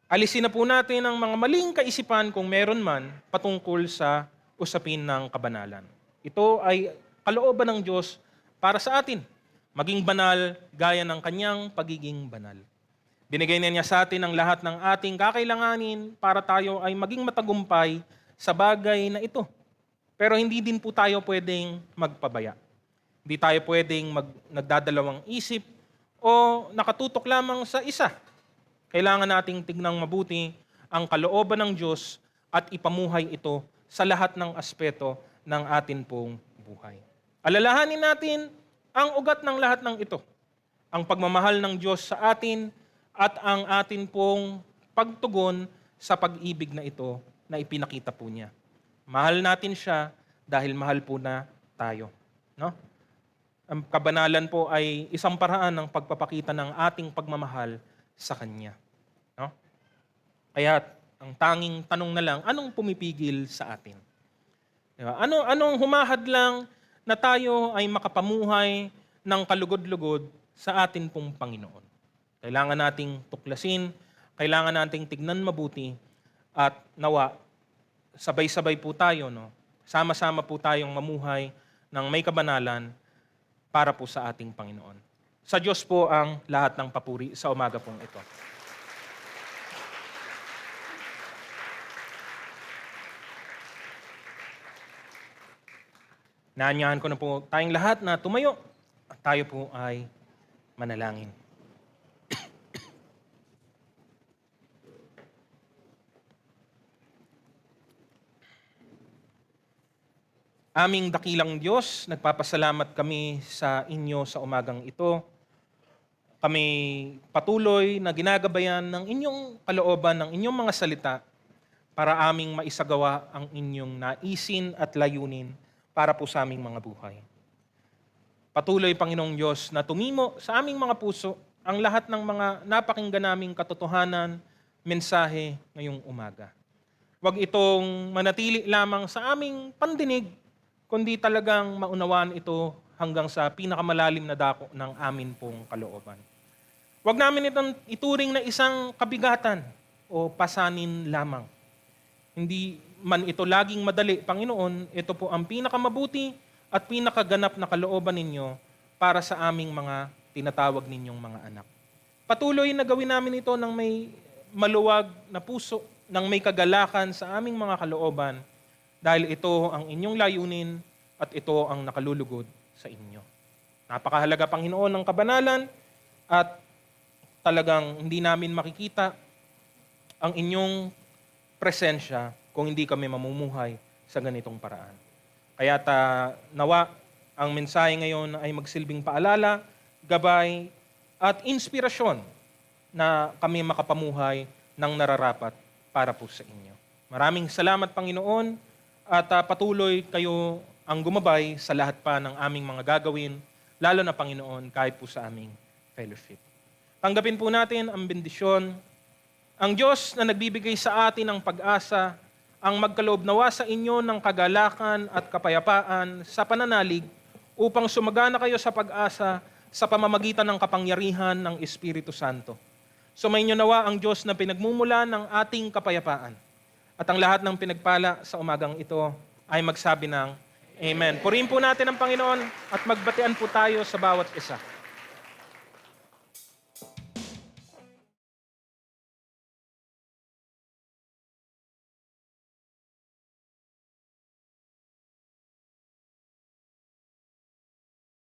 Speaker 1: alisin na po natin ang mga maling kaisipan kung meron man patungkol sa usapin ng kabanalan. Ito ay kalooban ng Diyos para sa atin, maging banal gaya ng kanyang pagiging banal. Binigay na niya sa atin ang lahat ng ating kakailanganin para tayo ay maging matagumpay sa bagay na ito. Pero hindi din po tayo pwedeng magpabaya. Hindi tayo pwedeng nagdadalawang isip o nakatutok lamang sa isa. Kailangan nating tignang mabuti ang kalooban ng Diyos at ipamuhay ito sa lahat ng aspeto ng atin pong buhay. Alalahanin natin ang ugat ng lahat ng ito. Ang pagmamahal ng Diyos sa atin at ang atin pong pagtugon sa pag-ibig na ito na ipinakita po niya. Mahal natin siya dahil mahal po na tayo. No? Ang kabanalan po ay isang paraan ng pagpapakita ng ating pagmamahal sa Kanya. No? Kaya ang tanging tanong na lang, anong pumipigil sa atin? Diba? Anong humahadlang na tayo ay makapamuhay ng kalugod-lugod sa atin pong Panginoon? Kailangan nating tuklasin, kailangan nating tignan mabuti, at nawa, sabay-sabay po tayo, no? Sama-sama po tayong mamuhay ng may kabanalan para po sa ating Panginoon. Sa Diyos po ang lahat ng papuri sa umaga pong ito. Naanyahan ko na po tayong lahat na tumayo at tayo po ay manalangin. Aming dakilang Diyos, nagpapasalamat kami sa inyo sa umagang ito. Kami patuloy na ginagabayan ng inyong kalooban, ng inyong mga salita para aming maisagawa ang inyong naisin at layunin para po sa aming mga buhay. Patuloy, Panginoong Diyos, na tumimo sa aming mga puso ang lahat ng mga napakinggan naming katotohanan, mensahe ngayong umaga. Huwag itong manatili lamang sa aming pandinig, kundi talagang maunawaan ito hanggang sa pinakamalalim na dako ng amin pong kalooban. Huwag namin itong ituring na isang kabigatan o pasanin lamang. Hindi man ito laging madali, Panginoon, ito po ang pinakamabuti at pinakaganap na kalooban ninyo para sa aming mga tinatawag ninyong mga anak. Patuloy na gawin namin ito ng may maluwag na puso, ng may kagalakan sa aming mga kalooban, dahil ito ang inyong layunin at ito ang nakalulugod sa inyo. Napakahalaga, Panginoon, ng kabanalan at talagang hindi namin makikita ang inyong presensya kung hindi kami mamumuhay sa ganitong paraan. Kaya nawa ang mensahe ngayon ay magsilbing paalala, gabay, at inspirasyon na kami makapamuhay ng nararapat para po sa inyo. Maraming salamat, Panginoon, at patuloy kayo ang gumabay sa lahat pa ng aming mga gagawin, lalo na, Panginoon, kahit po sa aming fellowship. Tanggapin po natin ang bendisyon. Ang Diyos na nagbibigay sa atin ng pag-asa, ang magkaloob nawa sa inyo ng kagalakan at kapayapaan sa pananalig upang sumagana kayo sa pag-asa sa pamamagitan ng kapangyarihan ng Espiritu Santo. Sumainyo nawa ang Diyos na pinagmumula ng ating kapayapaan. At ang lahat ng pinagpala sa umagang ito ay magsabi ng Amen. Purihin po natin ang Panginoon at magbatian po tayo sa bawat isa.